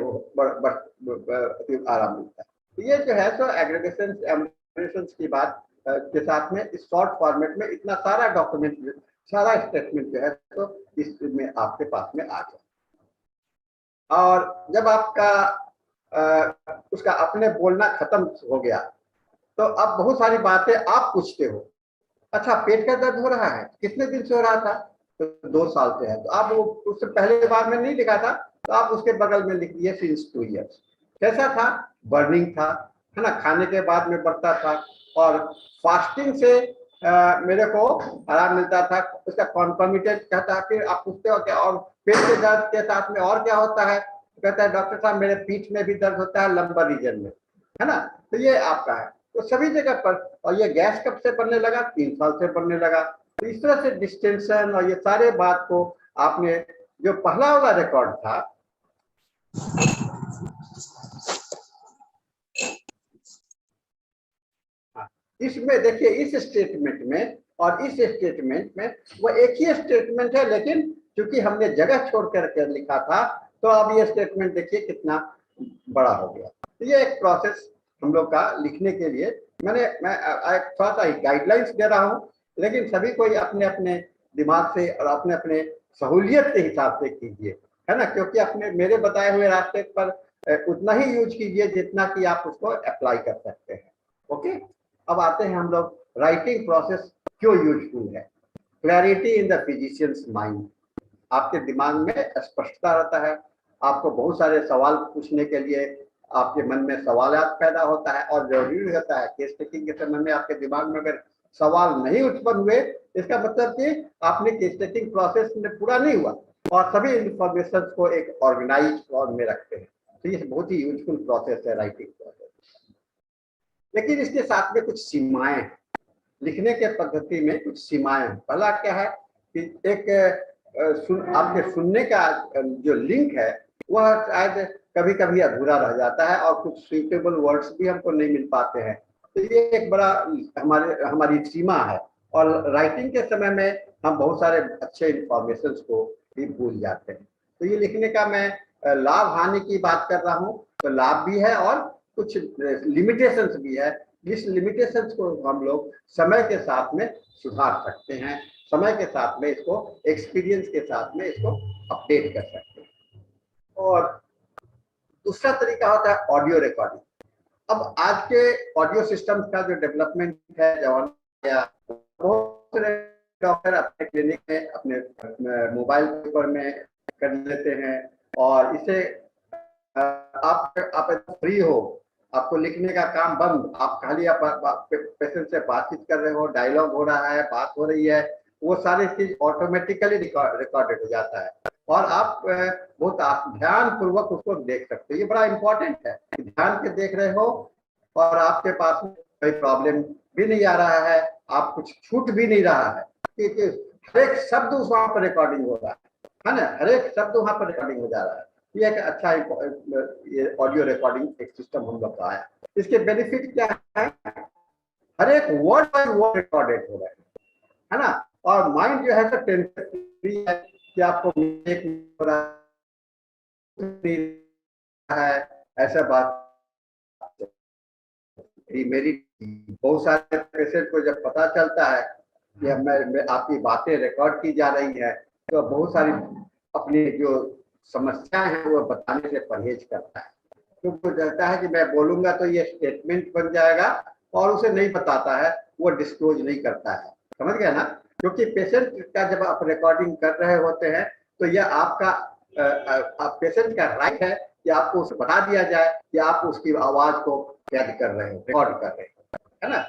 आराम मिलता है। तो ये जो है तो एग्रीगेशन की बात के साथ में इस शॉर्ट फॉर्मेट में इतना सारा डॉक्यूमेंट, सारा स्टेटमेंट जो है तो इसमें आपके पास में आ गया। और जब आपका उसका अपने बोलना खत्म हो गया तो अब बहुत सारी बातें आप पूछते हो, अच्छा पेट का दर्द हो रहा है, कितने दिन से हो रहा था, तो 2 साल से है। तो आप वो उससे पहले बार में नहीं लिखा था तो आप उसके बगल में लिख दिए सिंस 2 ईयर्स। कैसा था, बर्निंग था, है ना, खाने के बाद में बढ़ता था, और फास्टिंग से मेरे को आराम मिलता था, उसका कॉन्कॉमिटेंट कहता है। फिर आप पूछते हो क्या और पेट के दर्द के साथ में और क्या होता है, तो कहता है डॉक्टर साहब मेरे पीठ में भी दर्द होता है, लंबर रीजन में, है ना। तो ये आपका है, तो सभी जगह पर। और ये गैस कब से बनने लगा, 3 साल से बनने लगा। तो इस तरह से डिस्टेंशन और ये सारे बात को आपने जो पहला वाला रिकॉर्ड था, इसमें देखिए इस स्टेटमेंट में और इस स्टेटमेंट में वो एक ही स्टेटमेंट है, लेकिन क्योंकि हमने जगह छोड़ करके लिखा था तो अब ये स्टेटमेंट देखिए कितना बड़ा हो गया। तो ये एक प्रोसेस हम लोग का लिखने के लिए मैं थोड़ा सा गाइडलाइंस दे रहा हूँ, लेकिन सभी कोई अपने अपने दिमाग से और अपने अपने सहूलियत के हिसाब से कीजिए, है ना, क्योंकि अपने मेरे बताए हुए रास्ते पर उतना ही यूज कीजिए जितना कि आप उसको अप्लाई कर सकते हैं। ओके, अब आते हैं हम लोग, राइटिंग प्रोसेस क्यों यूजफुल है। Clarity in the physicians mind, आपके दिमाग में स्पष्टता रहता है, आपको बहुत सारे सवाल पूछने के लिए आपके मन में सवालात पैदा होता है, और जरूरी रहता है केस टेकिंग के समय में आपके दिमाग में अगर सवाल नहीं उत्पन्न हुए इसका मतलब कि आपने केस टेकिंग प्रोसेस में पूरा नहीं हुआ, और सभी इंफॉर्मेशन को एक ऑर्गेनाइज फॉर्म में रखते हैं। तो ये बहुत ही यूजफुल प्रोसेस है राइटिंग प्रोसेस। लेकिन इसके साथ में कुछ सीमाएं हैं, लिखने के पद्धति में कुछ सीमाएं हैं। पहला क्या है कि एक आपके सुनने का जो लिंक है वह शायद कभी कभी अधूरा रह जाता है, और कुछ सूटेबल वर्ड्स भी हमको नहीं मिल पाते हैं। तो ये एक बड़ा हमारी सीमा है, और राइटिंग के समय में हम बहुत सारे अच्छे इंफॉर्मेशन को भी भूल जाते हैं। तो ये लिखने का मैं लाभ हानि की बात कर रहा हूँ, तो लाभ भी है और कुछ लिमिटेशंस भी है, जिस लिमिटेशंस को हम लोग समय के साथ में सुधार सकते हैं, समय के साथ में इसको एक्सपीरियंस के साथ में इसको अपडेट कर सकते हैं। और दूसरा तरीका होता है ऑडियो रिकॉर्डिंग। अब आज के ऑडियो सिस्टम का जो डेवलपमेंट है जवान या बहुत सारे डॉक्टर अपने क्लिनिक में अपने मोबाइल पेपर में कर लेते हैं, और इसे आप फ्री हो, आपको लिखने का काम बंद, आप खाली आप पेशेंट से बातचीत कर रहे हो, डायलॉग हो रहा है, बात हो रही है, वो सारी चीज ऑटोमेटिकली रिकॉर्डेड हो जाता है, और आप बहुत ध्यान पूर्वक उसको देख सकते हो। ये बड़ा इंपॉर्टेंट है कि ध्यान के देख रहे हो और आपके पास कोई प्रॉब्लम भी नहीं आ रहा है, आप कुछ छूट भी नहीं रहा है, क्योंकि हर एक शब्द वहां पर रिकॉर्डिंग हो रहा है ना, हर एक शब्द वहां पर रिकॉर्डिंग हो जा रहा है। ये एक अच्छा ये ऑडियो रिकॉर्डिंग एक सिस्टम हम लोग का है। इसके बेनिफिट क्या है, हर एक वर्ड बाय वर्ड रिकॉर्डेड हो रहा है ना, और माइंड जो है तो टेंशन फ्री है कि आपको हो रहा है ऐसा बात। मेरी बहुत सारे पेशेंट को जब पता चलता है या मैं आपकी बातें रिकॉर्ड की जा रही है, तो बहुत सारी अपनी जो समस्याएं हैं वो बताने से परहेज करता है, क्योंकि कहता है कि मैं बोलूंगा तो ये स्टेटमेंट बन जाएगा, और उसे नहीं बताता है, वो डिस्क्लोज नहीं करता है। समझ गया ना? क्योंकि पेशेंट का जब आप रिकॉर्डिंग कर रहे होते हैं तो यह आपका पेशेंट का राइट है कि आपको उसे बता दिया जाए कि आप उसकी आवाज को कैद कर रहे हो, रिकॉर्ड कर रहे हो, है ना,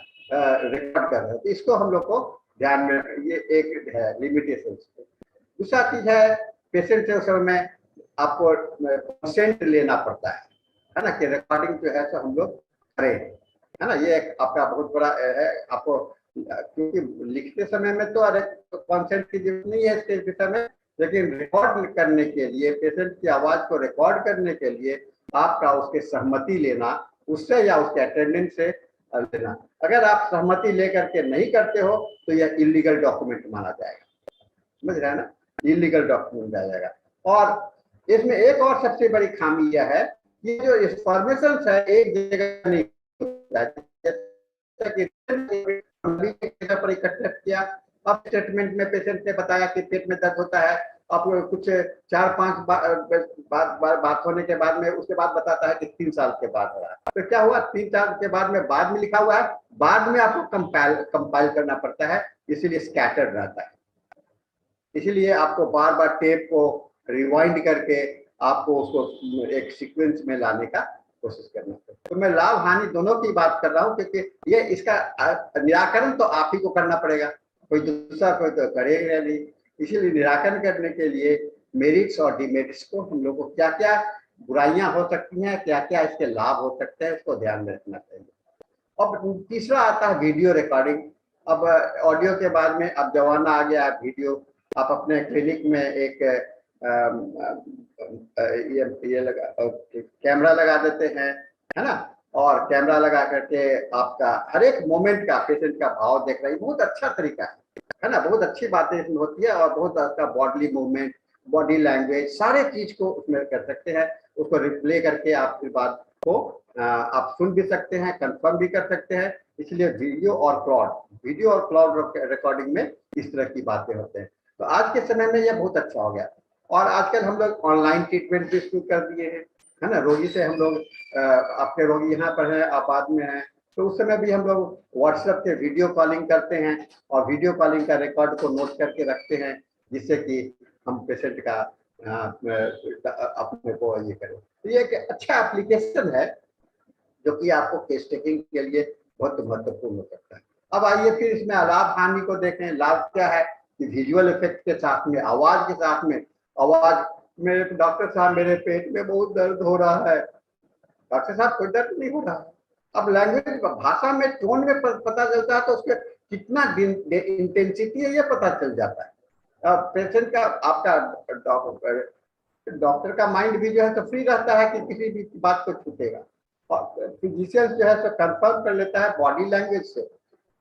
रिकॉर्ड कर रहे हो। तो इसको हम लोग को ध्यान में, ये एक है लिमिटेशन। दूसरा चीज है, पेशेंट से उस समय आपको कंसेंट लेना पड़ता है ना, कि रिकॉर्डिंग जो है तो हम लोग करें, है ना। ये एक आपका बहुत बड़ा है आपको, क्योंकि लिखते समय में तो कंसेंट की जरूरत नहीं है इसके विषय में, लेकिन रिकॉर्ड करने के लिए, पेशेंट की आवाज को रिकॉर्ड करने के लिए आपका उसके सहमति लेना, उससे या उसके अटेंडेंट से लेना। अगर आप सहमति लेकर के नहीं करते हो तो यह इलीगल डॉक्यूमेंट माना जाएगा, समझ रहे हैं ना, इलीगल डॉक्यूमेंट आ जाएगा। और इसमें एक और सबसे बड़ी खामी यह है, ये जो इंफॉर्मेशन है एक जगह नहीं होता है, पर इकट्ठा किया, अब स्टेटमेंट में पेशेंट ने बताया कि पेट में दर्द होता है, अब कुछ 4-5 बात होने के बाद में उसके बाद बताता है कि 3 साल के बाद हो रहा है। तो क्या हुआ, 3 साल के बाद में बाद में लिखा हुआ है, बाद में आपको कंपाइल करना पड़ता है, इसीलिए स्कैटर्ड रहता है। इसीलिए आपको बार बार टेप को रिवाइंड करके आपको उसको एक सीक्वेंस में लाने का कोशिश करना है। तो मैं लाभ हानि दोनों की बात कर रहा हूँ, क्योंकि ये इसका निराकरण तो आप ही को करना पड़ेगा, कोई दूसरा कोई तो करेगा नहीं। इसीलिए निराकरण करने के लिए मेरिट्स और डिमेरिट्स को, हम लोग को क्या क्या बुराइयां हो सकती हैं, क्या क्या इसके लाभ हो सकते हैं, इसको ध्यान में रखना चाहिए। अब तीसरा आता है वीडियो रिकॉर्डिंग। अब ऑडियो के बाद में अब जमाना आ गया है वीडियो। आप अपने क्लिनिक में एक ये लगा कैमरा लगा देते हैं, है ना, और कैमरा लगा करके आपका हर एक मोमेंट का पेशेंट का भाव देख रही, बहुत अच्छा तरीका है ना, बहुत अच्छी बातें इसमें होती है, और बहुत अच्छा बॉडी मूवमेंट, बॉडी लैंग्वेज, सारे चीज को उसमें कर सकते हैं। उसको रिप्ले करके आप फिर बात को आप सुन भी सकते हैं, कंफर्म भी कर सकते हैं। इसलिए वीडियो और क्लाउड रिकॉर्डिंग में इस तरह की बातें होते हैं। तो आज के समय में यह बहुत अच्छा हो गया। और आजकल हम लोग ऑनलाइन ट्रीटमेंट भी शुरू कर दिए हैं, है ना। रोगी से हम लोग, आपके रोगी यहाँ पर है, आबाद में है, तो उस समय भी हम लोग व्हाट्सएप पे वीडियो कॉलिंग करते हैं, और वीडियो कॉलिंग का रिकॉर्ड को नोट करके रखते हैं, जिससे कि हम पेशेंट का अपने को ये करें। तो ये एक अच्छा एप्लीकेशन है जो कि आपको केस टेकिंग के लिए बहुत महत्वपूर्ण हो सकता है। अब आइए फिर इसमें लाभ हानि को देखें। लाभ क्या है कि विजुअल इफेक्ट के साथ में, आवाज के साथ में, आवाज मेरे डॉक्टर साहब मेरे पेट में बहुत दर्द हो रहा है, डॉक्टर साहब कोई दर्द नहीं हो रहा है। अब लैंग्वेज भाषा में, टोन में पता चलता है, तो उसके कितना इंटेंसिटी है ये पता चल जाता है। पेशेंट का, आपका डॉक्टर का माइंड भी जो है तो फ्री रहता है कि किसी भी बात को छूटेगा, और फिजिशियन जो है तो कंफर्म कर लेता है बॉडी लैंग्वेज से,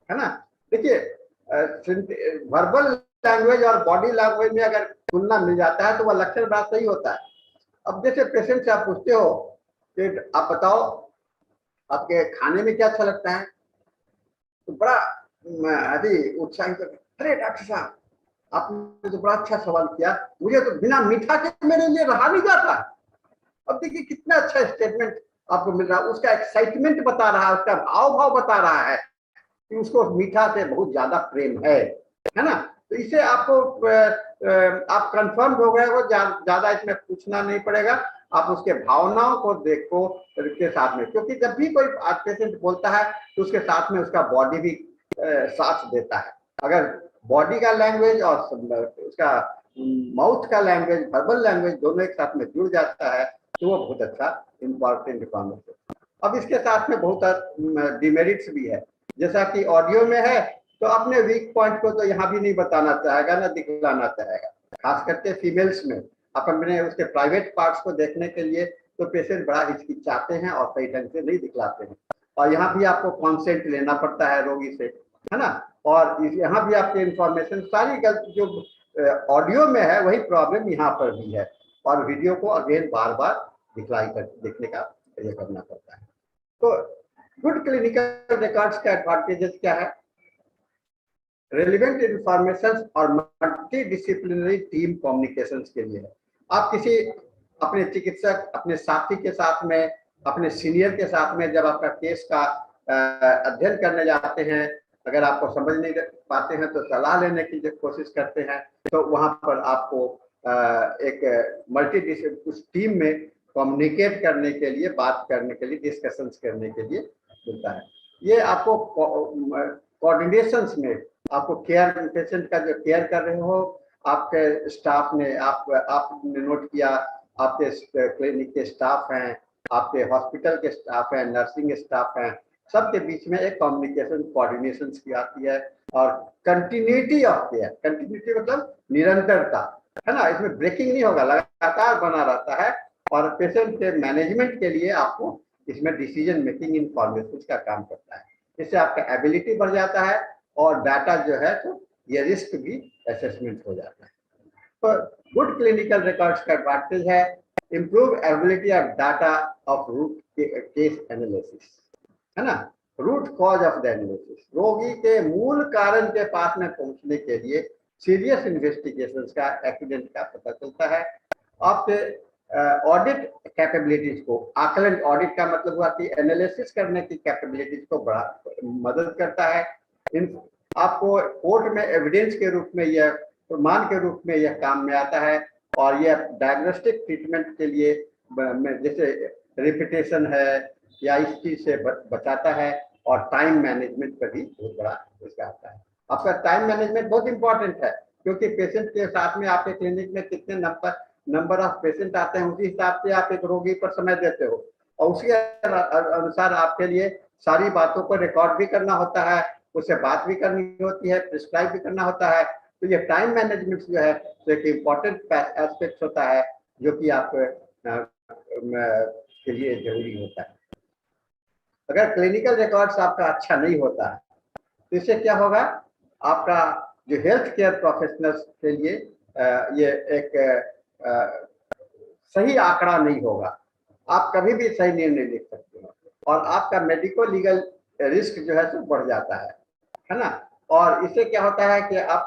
है ना। देखिए वर्बल लैंग्वेज और बॉडी लैंग्वेज में अगर तुलना मिल जाता है तो वह लक्षण बड़ा सही होता है। अब जैसे पेशेंट से आप पूछते हो कि आप बताओ आपके खाने में क्या अच्छा लगता है, तो बड़ा अभी उत्साहित, अरे डॉक्टर साहब आपने तो बड़ा अच्छा सवाल किया, मुझे तो बिना मीठा के मेरे लिए रहा नहीं जाता। अब देखिए कितना अच्छा स्टेटमेंट आपको मिल रहा है, उसका एक्साइटमेंट बता रहा है, उसका भाव भाव बता रहा है कि उसको मीठा से बहुत ज्यादा प्रेम है ना। तो इसे आपको आप कंफर्म हो गए हो, ज्यादा इसमें पूछना नहीं पड़ेगा, आप उसके भावनाओं को देखो के साथ में, क्योंकि जब भी कोई पेशेंट बोलता है तो उसके साथ में उसका बॉडी भी साथ देता है। अगर बॉडी का लैंग्वेज और उसका माउथ का लैंग्वेज, वर्बल लैंग्वेज दोनों एक साथ में जुड़ जाता है तो वो बहुत अच्छा इंपॉर्टेंट इन्फॉर्मेशन। अब इसके साथ में बहुत डिमेरिट्स भी है, जैसा कि ऑडियो में है तो अपने वीक पॉइंट को तो यहाँ भी नहीं बताना चाहेगा ना दिखलाना चाहेगा, खास करके फीमेल्स में। अपने उसके प्राइवेट पार्ट्स को देखने के लिए तो पेशेंट बड़ा हिचकिचाते हैं और सही ढंग से नहीं दिखलाते हैं, और यहाँ भी आपको कॉन्सेंट लेना पड़ता है रोगी से, है ना। और यहाँ भी आपकी इंफॉर्मेशन सारी गलत जो ऑडियो में है वही प्रॉब्लम यहाँ पर भी है, और वीडियो को अगेन बार बार देखने का ये करना पड़ता है। तो गुड क्लिनिकल रिकॉर्ड्स का एडवांटेजेस क्या है? रेलिवेंट इंफॉर्मेशन और मल्टी डिसिप्लिनरी टीम कम्युनिकेशन के लिए है। आप किसी अपने चिकित्सक, अपने साथी के साथ में, अपने सीनियर के साथ में जब आपका केस का अध्ययन करने जाते हैं, अगर आपको समझ नहीं पाते हैं तो सलाह लेने की जब कोशिश करते हैं, तो वहां पर आपको एक मल्टी उस टीम में कम्युनिकेट करने के लिए, बात करने के लिए, डिस्कशंस करने के लिए मिलता है। ये आपको कोऑर्डिनेशंस में, आपको केयर, पेशेंट का जो केयर कर रहे हो, आपके स्टाफ ने, आपने नोट किया, आपके क्लिनिक के स्टाफ हैं, आपके हॉस्पिटल के स्टाफ हैं, नर्सिंग स्टाफ हैं, सबके बीच में एक कम्युनिकेशन, कोऑर्डिनेशन की आती है। और कंटिन्यूटी ऑफ केयर, कंटिन्यूटी मतलब निरंतरता, है ना, इसमें ब्रेकिंग नहीं होगा, लगातार बना रहता है। और पेशेंट के मैनेजमेंट के लिए आपको इसमें डिसीजन मेकिंग इन्फॉर्मेशन का काम करता है। इससे आपका एबिलिटी बढ़ जाता है और डाटा जो है तो ये रिस्क भी असेसमेंट हो जाता है। तो गुड क्लिनिकल रिकॉर्ड्स का एडवांटेज है improve ability of data of root cause analysis, है ना, root cause of the analysis, रोगी के मूल कारण के पास में पहुंचने के लिए सीरियस इन्वेस्टिगेशंस का, एक्सीडेंट का पता चलता है। आपके ऑडिट कैपेबिलिटीज को, आकलन, ऑडिट का मतलब हुआ कि एनालिसिस करने की कैपेबिलिटीज को बड़ा मदद करता है। आपको कोर्ट में एविडेंस के रूप में, यह प्रमाण के रूप में यह काम में आता है। और यह डायग्नोस्टिक ट्रीटमेंट के लिए जैसे रिपीटेशन है या इस चीज से बचाता है। और टाइम मैनेजमेंट पर भी बहुत बड़ा इसका आता है। आपका टाइम मैनेजमेंट बहुत इंपॉर्टेंट है, क्योंकि पेशेंट के साथ में आपके क्लिनिक में कितने नंबर ऑफ पेशेंट आते हैं, उसी हिसाब से आप एक रोगी पर समय देते हो, और उसी अनुसार आपके लिए सारी बातों को रिकॉर्ड भी करना होता है, उससे बात भी करनी होती है, प्रिस्क्राइब भी करना होता है। तो ये टाइम मैनेजमेंट जो है तो एक इम्पॉर्टेंट एस्पेक्ट होता है, जो कि आप के लिए जरूरी होता है। अगर क्लिनिकल रिकॉर्ड्स आपका अच्छा नहीं होता है तो इससे क्या होगा, आपका जो हेल्थ केयर प्रोफेशनल्स के लिए ये एक सही आंकड़ा नहीं होगा। आप कभी भी सही निर्णय ले सकते हो, और आपका मेडिको लीगल रिस्क जो है तो बढ़ जाता है ना। और इससे क्या होता है कि आप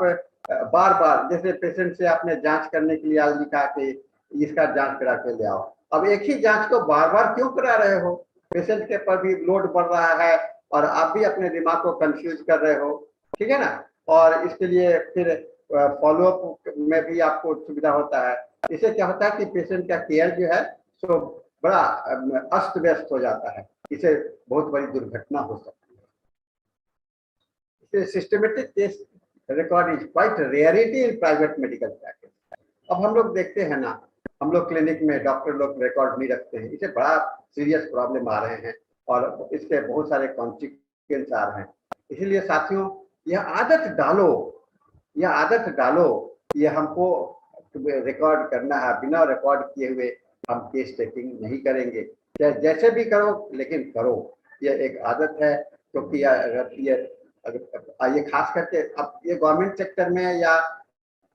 बार बार, जैसे पेशेंट से आपने जांच करने के लिए आज लिखा कि इसका जांच करा के ले आओ, अब एक ही जांच को बार बार क्यों करा रहे हो? पेशेंट के पर भी लोड बढ़ रहा है और आप भी अपने दिमाग को कंफ्यूज कर रहे हो, ठीक है ना। और इसके लिए फिर फॉलोअप में भी आपको सुविधा होता है। इससे क्या होता है कि पेशेंट का केयर जो है सो बड़ा अस्त व्यस्त हो जाता है, इसे बहुत बड़ी दुर्घटना हो सकती है। Systematic case record is quite rarity in private medical practice. अब हम लोग देखते हैं ना, हम लोग क्लिनिक में डॉक्टर लोग रिकॉर्ड नहीं रखते हैं, इसे बड़ा सीरियस प्रॉब्लम आ रहे हैं और इसके बहुत सारे कॉन्सिक्वेंस आ रहे हैं। इसीलिए साथियों, यह आदत डालो, ये हमको रिकॉर्ड करना है। बिना रिकॉर्ड किए हुए हम केस टेकिंग नहीं करेंगे, चाहे जैसे भी करो, लेकिन करो। ये एक आदत है, क्योंकि ये खास करके अब ये गवर्नमेंट सेक्टर में या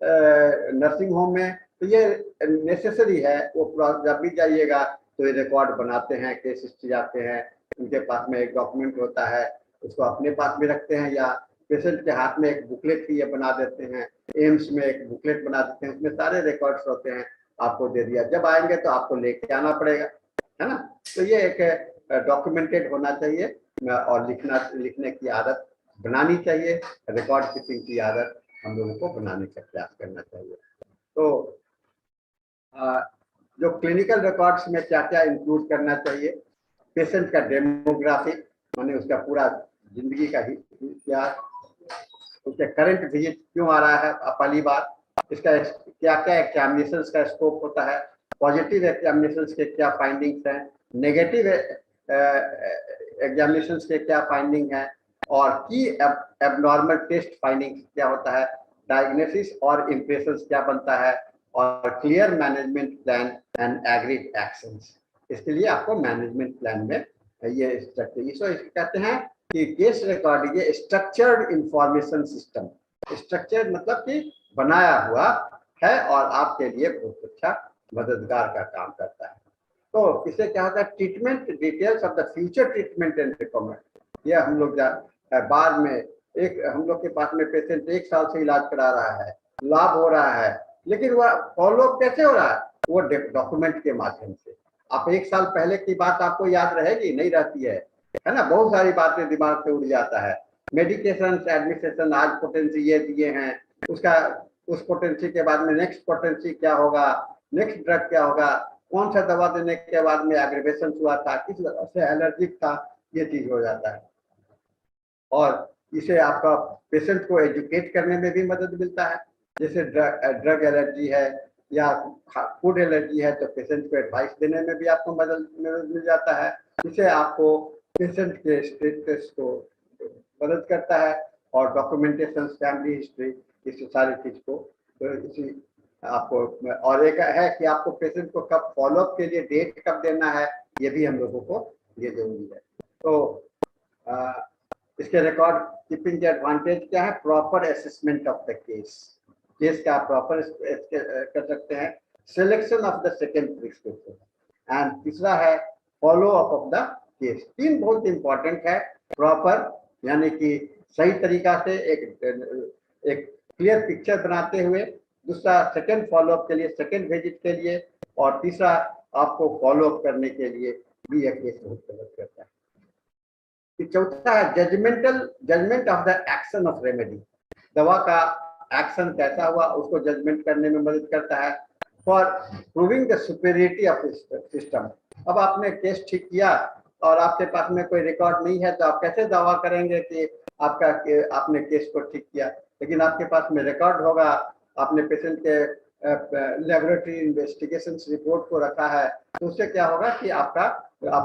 नर्सिंग होम में तो ये नेसेसरी है। वो जब भी जाइएगा तो ये रिकॉर्ड बनाते हैं, केस हिस्ट्री आते हैं, उनके पास में एक डॉक्यूमेंट होता है, उसको अपने पास में रखते हैं, या पेशेंट के हाथ में एक बुकलेट भी ये बना देते हैं। एम्स में एक बुकलेट बना देते हैं, उसमें सारे रिकॉर्ड्स होते हैं, आपको दे दिया, जब आएंगे तो आपको लेके आना पड़ेगा, है ना। तो ये एक डॉक्यूमेंटेड होना चाहिए, और लिखने की आदत बनानी चाहिए। रिकॉर्ड कीपिंग की आदत हम लोगों को बनाने का प्रयास करना चाहिए। तो जो क्लिनिकल रिकॉर्ड्स में क्या क्या इंक्लूड करना चाहिए, पेशेंट का डेमोग्राफिक, माने उसका पूरा जिंदगी का इतिहास, उसके करंट विजिट क्यों आ रहा है पहली बार, इसका क्या क्या एग्जामिनेशंस का स्कोप होता है, पॉजिटिव एग्जामिनेशंस के क्या फाइंडिंग्स हैं, नेगेटिव एग्जामिनेशंस के क्या फाइंडिंग है, और की एबनॉर्मल टेस्ट फाइंडिंग्स क्या होता है, डायग्नोसिस और इम्प्रेशंस क्या बनता है, और clear management plan and agreed actions. इसके लिए आपको मैनेजमेंट प्लान में ये स्ट्रक्चर, इसको कहते हैं कि केस रिकॉर्ड ये स्ट्रक्चर्ड इंफॉर्मेशन सिस्टम। स्ट्रक्चर्ड मतलब कि बनाया हुआ है और आपके लिए बहुत अच्छा मददगार का काम करता है। तो इससे क्या होता है, treatment details of the future treatment and recommend, ये हम लोग बाद में एक हम लोग के पास में पेशेंट 1 साल से इलाज करा रहा है, लाभ हो रहा है, लेकिन वह फॉलोअप कैसे हो रहा है? वो डॉक्यूमेंट के माध्यम से। आप 1 साल पहले की बात आपको याद रहेगी? नहीं रहती है ना। बहुत सारी बातें दिमाग से उड़ जाता है। मेडिकेशन एडमिनिस्ट्रेशन, आज पोटेंसी ये दिए हैं, उसका उस पोटेंसी के बाद में नेक्स्ट पोटेंसी क्या होगा, नेक्स्ट ड्रग क्या होगा, कौन सा दवा देने के बाद में एग्रीवेशन हुआ था, किस से एलर्जिक था, ये चीज हो जाता है। और इसे आपका पेशेंट को एजुकेट करने में भी मदद मिलता है। जैसे ड्रग एलर्जी है या फूड एलर्जी है तो पेशेंट को एडवाइस देने में भी आपको मदद मिल जाता है। इसे आपको पेशेंट के स्टेटस को मदद करता है और डॉक्यूमेंटेशन, फैमिली हिस्ट्री, इस सारी चीज को इसी आपको। और एक है कि आपको पेशेंट को कब फॉलोअप के लिए डेट कब देना है, ये भी हम लोगों को ये जरूरी है। तो इसके रिकॉर्ड कीपिंग के एडवांटेज क्या है? Proper assessment of the case का प्रॉपर कर सकते हैं, selection of the second prescription, and तीसरा है follow up of the case. 3 बहुत इंपॉर्टेंट है। प्रॉपर यानी कि सही तरीका से एक क्लियर पिक्चर बनाते हुए, दूसरा सेकेंड फॉलोअप के लिए, सेकेंड विजिट के लिए, और तीसरा आपको फॉलोअप करने के लिए भी यह केस बहुत मदद करता है। चौथा है judgement of the action of remedy. दवा का एक्शन कैसा हुआ उसको जजमेंट करने में मदद करता है। For proving the superiority of system. अब आपने केस ठीक किया और आपके पास में कोई रिकॉर्ड नहीं है तो आप कैसे दावा करेंगे कि आपने केस को ठीक किया? लेकिन आपके पास में रिकॉर्ड होगा, आपने पेशेंट के लेबोरेटरी इन्वेस्टिगेशन रिपोर्ट को रखा है, तो उससे क्या होगा कि आप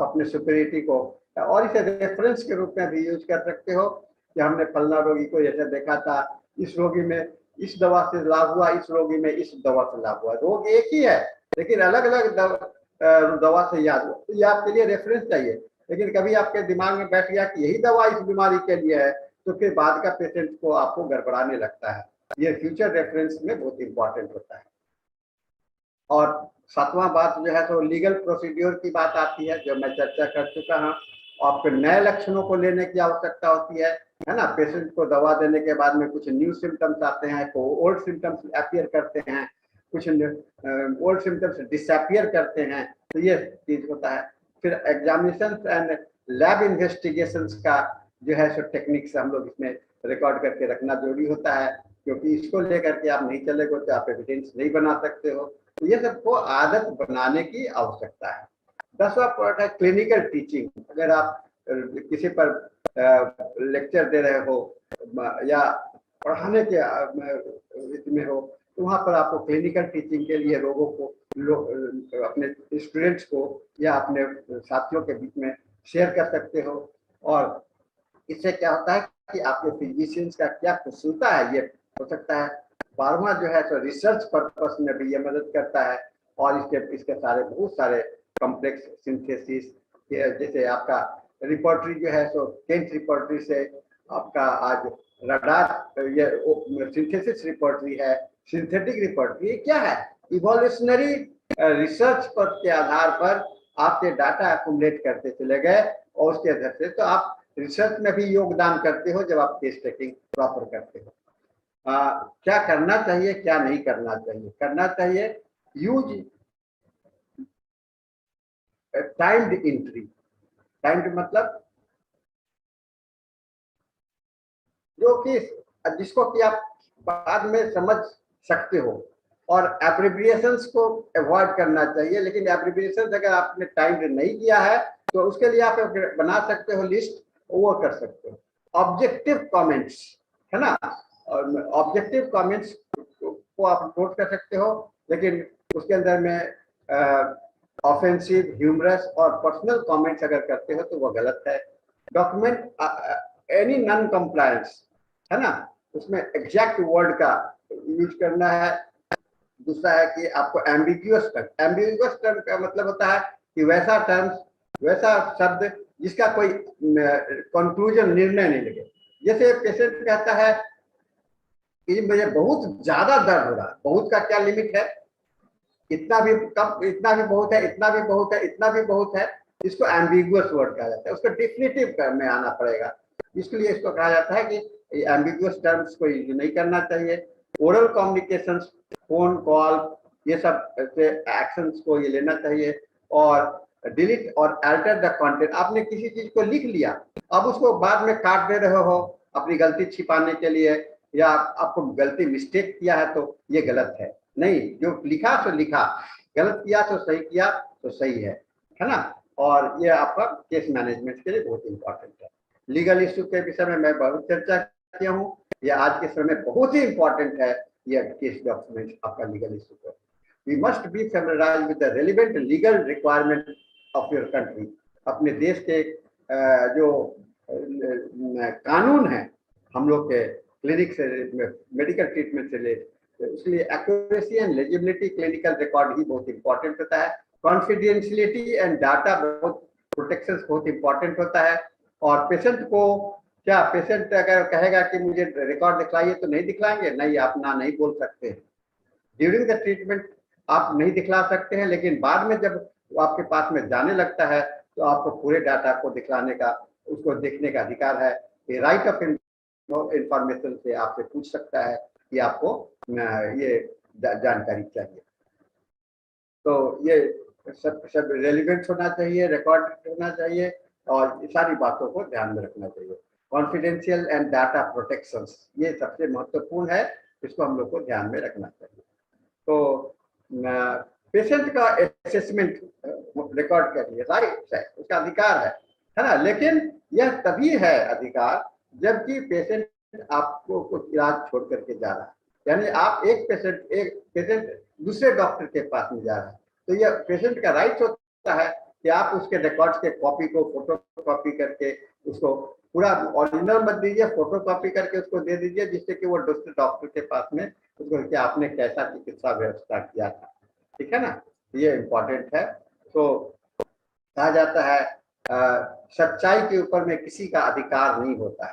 अपने सुपेरियरिटी को, और इसे रेफरेंस के रूप में भी यूज कर सकते हो कि हमने फलना रोगी को जैसे देखा था, इस रोगी में इस दवा से लाभ हुआ, इस रोगी में इस दवा से लाभ हुआ। रोग एक ही है लेकिन अलग अलग दवा से याद हुआ, तो ये आपके लिए रेफरेंस चाहिए। लेकिन कभी आपके दिमाग में बैठ गया कि यही दवा इस बीमारी के लिए है, तो फिर बाद का पेशेंट को आपको गड़बड़ाने लगता है। ये फ्यूचर रेफरेंस में बहुत इंपॉर्टेंट होता है। और 7वां बात जो है तो लीगल प्रोसीड्योर की बात आती है, जो मैं चर्चा कर चुका हूँ। आपको नए लक्षणों को लेने की आवश्यकता होती है ना। पेशेंट को दवा देने के बाद में कुछ न्यू सिम्टम्स आते हैं, ओल्ड सिम्टम्स अपीयर करते हैं, कुछ ओल्ड सिम्टम्स डिसअपीयर करते हैं, तो ये चीज होता है। फिर एग्जामिनेशन एंड लैब इन्वेस्टिगेशंस का जो है सो टेक्निक्स हम लोग इसमें रिकॉर्ड करके रखना जरूरी होता है, क्योंकि इसको लेकर के आप नहीं चलेगे तो आप एविडेंस नहीं बना सकते हो। तो ये सबको आदत बनाने की आवश्यकता है। 10वां पॉइंट है क्लिनिकल टीचिंग। अगर आप किसी पर लेक्चर दे रहे हो या पढ़ाने के इसमें हो, तो वहाँ पर आपको क्लिनिकल टीचिंग के लिए रोगों को अपने स्टूडेंट्स को या अपने साथियों के बीच में शेयर कर सकते हो। और इससे क्या होता है कि आपके फिजिशियंस का क्या कुशलता है ये हो सकता है। 12वां जो है तो रिसर्च पर्पस में भी ये मदद करता है। और इसके सारे बहुत सारे कॉम्प्लेक्स सिंथेसिस, जैसे आपका रिपोर्टरी जो है सो 10th रिपोर्टरी से आपका आज रडार, ये सिंथेसिस रिपोर्टरी है, सिंथेटिक रिपोर्टरी क्या है, इवोल्यूशनरी रिसर्च पर के आधार पर आपके डाटा एक्युमुलेट करते चले गए और उसके आधार से तो आप रिसर्च में भी योगदान करते हो जब आप केस टेकिंग प्रॉपर करते हो। क्या करना चाहिए, क्या नहीं करना चाहिए? करना चाहिए यूज टाइम्ड एंट्री। टाइम्ड मतलब जो कि जिसको कि आप बाद में समझ सकते हो, और एब्रिविएशंस को अवॉइड करना चाहिए। लेकिन एब्रिविएशंस अगर आपने टाइम्ड नहीं किया है तो उसके लिए आप बना सकते हो लिस्ट, वो कर सकते हो। ऑब्जेक्टिव कमेंट्स है ना, और ऑब्जेक्टिव कमेंट्स को आप नोट कर सकते हो, लेकिन उसके अंदर में ऑफेंसिव, ह्यूमरस और पर्सनल कमेंट्स अगर करते हो तो वो गलत है। डॉक्यूमेंट एनी नॉन कंप्लायंस है ना, उसमें एग्जैक्ट वर्ड का यूज करना है। दूसरा है कि आपको एम्बिग्यूअस टर्म का मतलब होता है कि वैसा टर्म्स, वैसा शब्द जिसका कोई कंक्लूजन, निर्णय नहीं लगे। जैसे पेशेंट कहता है कि मुझे बहुत ज्यादा दर्द हो रहा है, बहुत का क्या लिमिट है? इतना भी कम, इतना भी बहुत है, इतना भी बहुत है, इतना भी बहुत है। इसको एम्बिगुअस वर्ड कहा जाता है, उसको डिफिनिटिव में आना पड़ेगा। इसके लिए इसको कहा जाता है कि एम्बिगुअस टर्म्स को यूज नहीं करना चाहिए। ओरल कम्युनिकेशन, फोन कॉल, ये सब एक्शंस को ये लेना चाहिए। और डिलीट और अल्टर द कंटेंट, आपने किसी चीज को लिख लिया, अब उसको बाद में काट दे रहे हो अपनी गलती छिपाने के लिए, या आपको गलती मिस्टेक किया है तो ये गलत है। नहीं, जो लिखा तो लिखा, गलत किया तो सही किया तो सही है ना। और ये आपका केस मैनेजमेंट के लिए बहुत इंपॉर्टेंट है। लीगल इश्यू के विषय में मैं बहुत चर्चा किया हूँ, ये आज के समय में बहुत ही इंपॉर्टेंट है ये केस डॉक्यूमेंट आपका लीगल इश्यू पर। We must be familiarised with the relevant legal requirement of your country. अपने देश के जो कानून है हम लोग के क्लिनिक से, मेडिकल ट्रीटमेंट से ले, इसलिए accuracy and legibility clinical record ही बहुत इंपॉर्टेंट होता है। कॉन्फिडेंशियलिटी एंड डाटा बहुत प्रोटेक्शन बहुत इंपॉर्टेंट होता है। और पेशेंट को क्या, पेशेंट अगर कहेगा कि मुझे रिकॉर्ड दिखलाइए तो नहीं दिखलाएंगे, नहीं, आप ना नहीं बोल सकते हैं। ड्यूरिंग द ट्रीटमेंट आप नहीं दिखला सकते हैं, लेकिन बाद में जब वो आपके पास में जाने लगता है तो आपको पूरे डाटा को दिखलाने का, उसको देखने का अधिकार है। राइट ऑफ इंफॉर्मेशन से आपसे पूछ सकता है कि आपको ये जानकारी चाहिए। तो ये सब रेलिवेंट होना चाहिए, रिकॉर्ड होना चाहिए, और सारी बातों को ध्यान में रखना चाहिए। कॉन्फिडेंशियल एंड डाटा प्रोटेक्शन ये सबसे महत्वपूर्ण है, इसको हम लोग को ध्यान में रखना चाहिए। तो पेशेंट का असेसमेंट रिकॉर्ड करिए, राइट है, उसका अधिकार है ना। लेकिन यह तभी है अधिकार जबकि पेशेंट आपको कुछ इलाज छोड़ करके जा रहा है, यानी आप एक पेशेंट दूसरे डॉक्टर के पास में जा रहा है, तो यह पेशेंट का राइट होता है कि आप उसके रिकॉर्ड्स के कॉपी को फोटो कॉपी करके उसको पूरा ओरिजिनल मत दीजिए, फोटो कॉपी करके उसको दे दीजिए, जिससे कि वो दूसरे डॉक्टर के पास में उसको कि आपने कैसा चिकित्सा व्यवस्था किया था, ठीक है ना। ये इम्पोर्टेंट है। तो कहा जाता है सच्चाई के ऊपर में किसी का अधिकार नहीं होता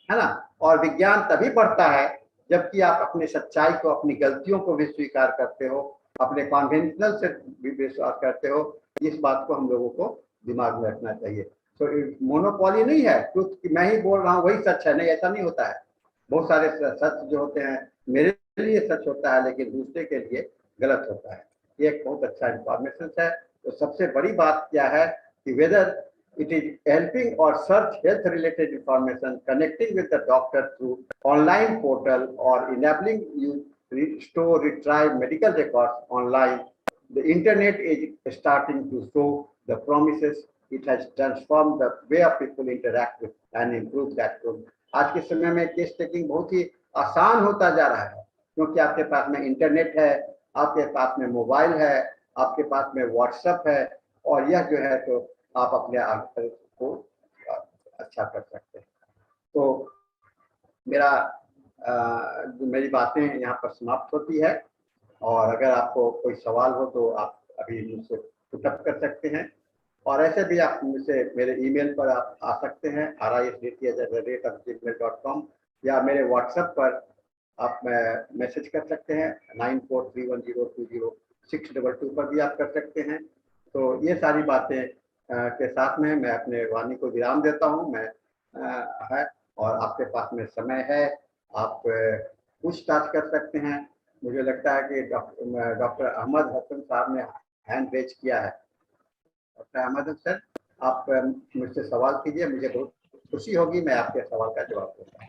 है ना। और विज्ञान तभी बढ़ता है जबकि आप अपने सच्चाई को, अपनी गलतियों को भी स्वीकार करते हो, अपने कन्वेंशनल से भी विश्वास करते हो। इस बात को हम लोगों को दिमाग में रखना चाहिए। तो मोनोपॉली नहीं है ट्रुथ कि मैं ही बोल रहा हूँ वही सच है, नहीं, ऐसा नहीं होता है। बहुत सारे सच जो होते हैं मेरे लिए सच होता है, लेकिन दूसरे के लिए गलत होता है। ये एक बहुत अच्छा इंफॉर्मेशन है। तो सबसे बड़ी बात क्या है कि weather it is helping or search health related information, connecting with the doctor through online portal, or enabling you to store, retrieve medical records online. The internet is starting to show the promises. It has transformed the way of people interact with and improve that. आज के समय में केस टेकिंग बहुत ही आसान होता जा रहा है, क्योंकि आपके पास में इंटरनेट है, आपके पास में मोबाइल है, आपके पास में व्हाट्सएप है, और यह जो है तो आप अपने आप को अच्छा कर सकते हैं। तो मेरी बातें यहाँ पर समाप्त होती है, और अगर आपको कोई सवाल हो तो आप अभी मुझसे पुटअप कर सकते हैं, और ऐसे भी आप मुझसे मेरे ईमेल पर आप आ सकते हैं risdt@gmail.com, या मेरे व्हाट्सएप पर आप मैसेज कर सकते हैं 9431020622 पर भी आप कर सकते हैं। तो ये सारी बातें के साथ में मैं अपने वाणी को विराम देता हूँ। मैं है, और आपके पास में समय है, आप पूछताछ कर सकते हैं। मुझे लगता है कि डॉक्टर अहमद हसन साहब ने हैंड रेज किया है। डॉक्टर अहमद हसन, आप मुझसे सवाल कीजिए, मुझे बहुत खुशी होगी, मैं आपके सवाल का जवाब दूंगा।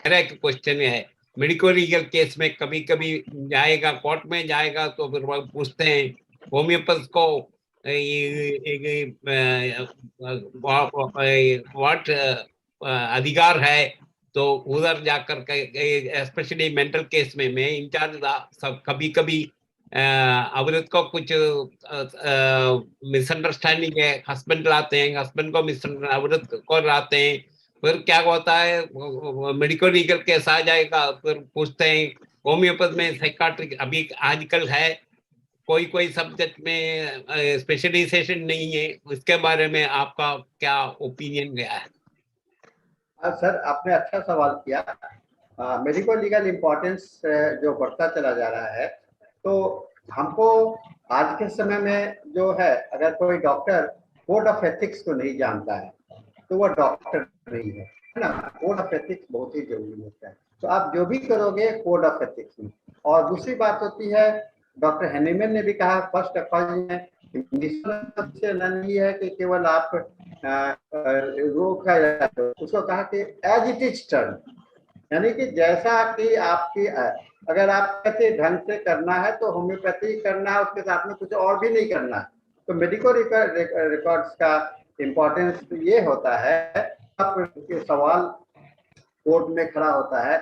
मेरा एक क्वेश्चन है, मेडिको लीगल केस में कभी कभी जाएगा, कोर्ट में जाएगा, तो फिर वो पूछते हैं होम्योपैथ को व्हाट अधिकार है, तो उधर जाकर के, स्पेशली मेंटल केस में मैं इंचार्ज सब कभी कभी अवरत को कुछ मिसअंडरस्टैंडिंग है, हस्बैंड लाते हैं, हस्बैंड को अवरत को लाते हैं, फिर क्या होता है मेडिकल लीगल केस आ जाएगा, फिर पूछते हैं होम्योपैथ में साइकाट्रिक अभी आजकल है, कोई सब्जेक्ट में स्पेशलाइजेशन नहीं है, उसके बारे में आपका क्या ओपिनियन गया है?
सर, आपने अच्छा सवाल किया। मेडिकल लीगल इम्पोर्टेंस जो बढ़ता चला जा रहा है, तो हमको आज के समय में जो है, अगर कोई डॉक्टर कोड ऑफ एथिक्स को नहीं जानता है तो वह डॉक्टर नहीं है। है ना, कोड ऑफ एथिक्स बहुत ही जरूरी होता है। तो आप जो भी करोगे कोड ऑफ एथिक्स में। और दूसरी बात होती है, डॉक्टर हैनीमैन ने भी कहा फर्स्ट ऑफ ऑल में, सबसे नहीं है कि केवल आप रोग का, उसको कहा कि एज इट इज टर्न, यानी कि जैसा कि आपकी, अगर आप कहते ढंग से करना है तो होम्योपैथी करना है, उसके साथ में कुछ और भी नहीं करना है। तो मेडिकल रिकॉर्ड्स का इम्पोर्टेंस ये होता है, आपके सवाल कोर्ट में खड़ा होता है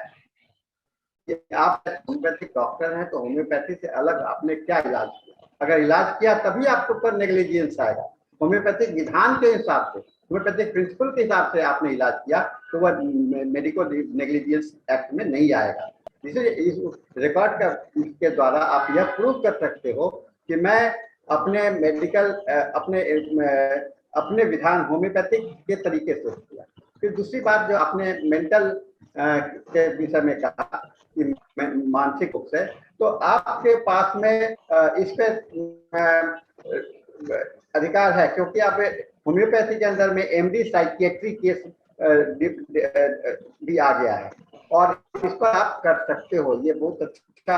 कि आप होम्योपैथिक डॉक्टर हैं तो होम्योपैथी से अलग आपने क्या इलाज किया। अगर इलाज किया तभी आपके ऊपर नेग्लिजेंस आएगा। होम्योपैथिक विधान के हिसाब से, होम्योपैथिक प्रिंसिपल के हिसाब से आपने इलाज किया तो वह मेडिकल नेग्लिजेंस एक्ट में नहीं आएगा। इसलिए इस रिकॉर्ड का के द्वारा आप यह प्रूव कर सकते हो कि मैं अपने मेडिकल अपने विधान होम्योपैथिक के तरीके से किया। फिर दूसरी बात जो आपने मेंटल के विषय में कहा कि मानसिक रूप से, तो आपके पास में इस पे अधिकार है, क्योंकि आप होम्योपैथी के अंदर में एमडी साइकियाट्री केस भी आ गया है और इस पर आप कर सकते हो। ये बहुत अच्छा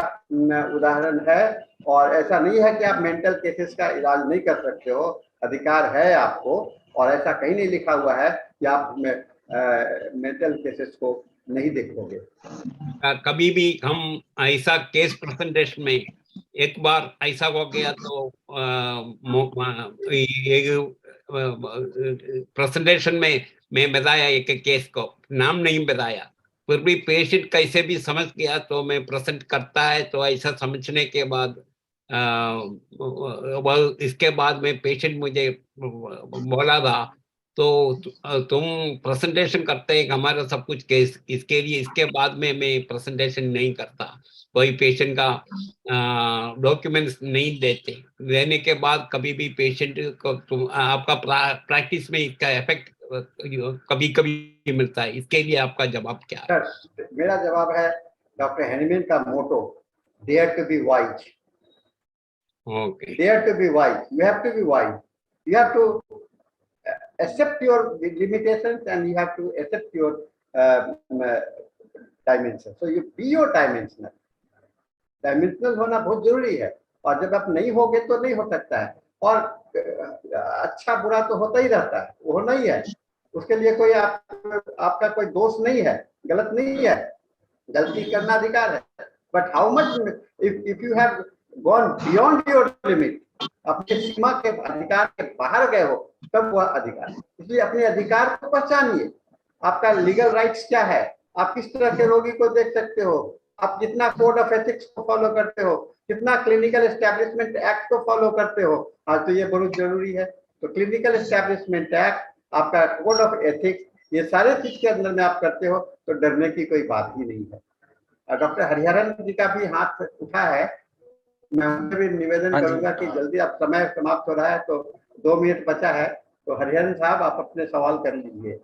उदाहरण है और ऐसा नहीं है कि आप मेंटल केसेस का इलाज नहीं कर सकते हो, अधिकार है आपको। और ऐसा कहीं नहीं लिखा हुआ है कि आप मेंटल केसेस को नहीं देखोगे।
कभी भी हम ऐसा केस प्रेजेंटेशन में, एक बार ऐसा हो गया तो प्रेजेंटेशन में मैं बताया एक केस को, नाम नहीं बताया, फिर भी पेशेंट कैसे भी समझ गया तो मैं प्रेजेंट करता है। तो ऐसा समझने के बाद इसके बाद में पेशेंट मुझे बोला था तो तुम प्रेजेंटेशन करते हैं हमारा सब कुछ केस, इसके लिए इसके बाद में मैं प्रेजेंटेशन नहीं करता, कोई पेशेंट का डॉक्यूमेंट्स नहीं देने के बाद कभी भी पेशेंट को आपका प्रैक्टिस में इसका इफेक्ट कभी कभी मिलता है। इसके लिए आपका जवाब क्या है?
सर, मेरा जवाब है डॉक्टर हैनीमैन का motto, dare to be wise.
Okay.
Dare to be wise. You have to be wise. You have to accept your limitations and you have to accept your dimensions. So you be your dimensional. Dimensional होना बहुत जरूरी है और जब आप नहीं होगे तो नहीं हो सकता है। और अच्छा बुरा तो होता ही रहता है, वो नहीं है, उसके लिए कोई आपका कोई दोष नहीं है, गलत नहीं है, गलती करना अधिकार है। But how much if you have gone beyond your limit, अपने सीमा के अधिकार के बाहर गए हो, तब वह अधिकार। इसलिए अपने अधिकार को पहचानिए। आपका लीगल राइट्स क्या है, आप किस तरह के रोगी को देख सकते हो, आप कितना कोड ऑफ एथिक्स को फॉलो करते हो, कितना क्लिनिकल एस्टेब्लिशमेंट एक्ट को फॉलो करते हो। आज तो ये बहुत जरूरी है। तो क्लिनिकल एस्टेब्लिशमेंट एक्ट, आपका कोड ऑफ एथिक्स, ये सारे चीज के अंदर में आप करते हो तो डरने की कोई बात ही नहीं है। डॉक्टर हरिहरन जी का भी हाथ उठा है, मैं उनसे भी निवेदन करूंगा कि जल्दी, आप समय समाप्त हो रहा है तो 2 मिनट बचा है, तो हरिहरन साहब आप अपने सवाल कर लीजिए।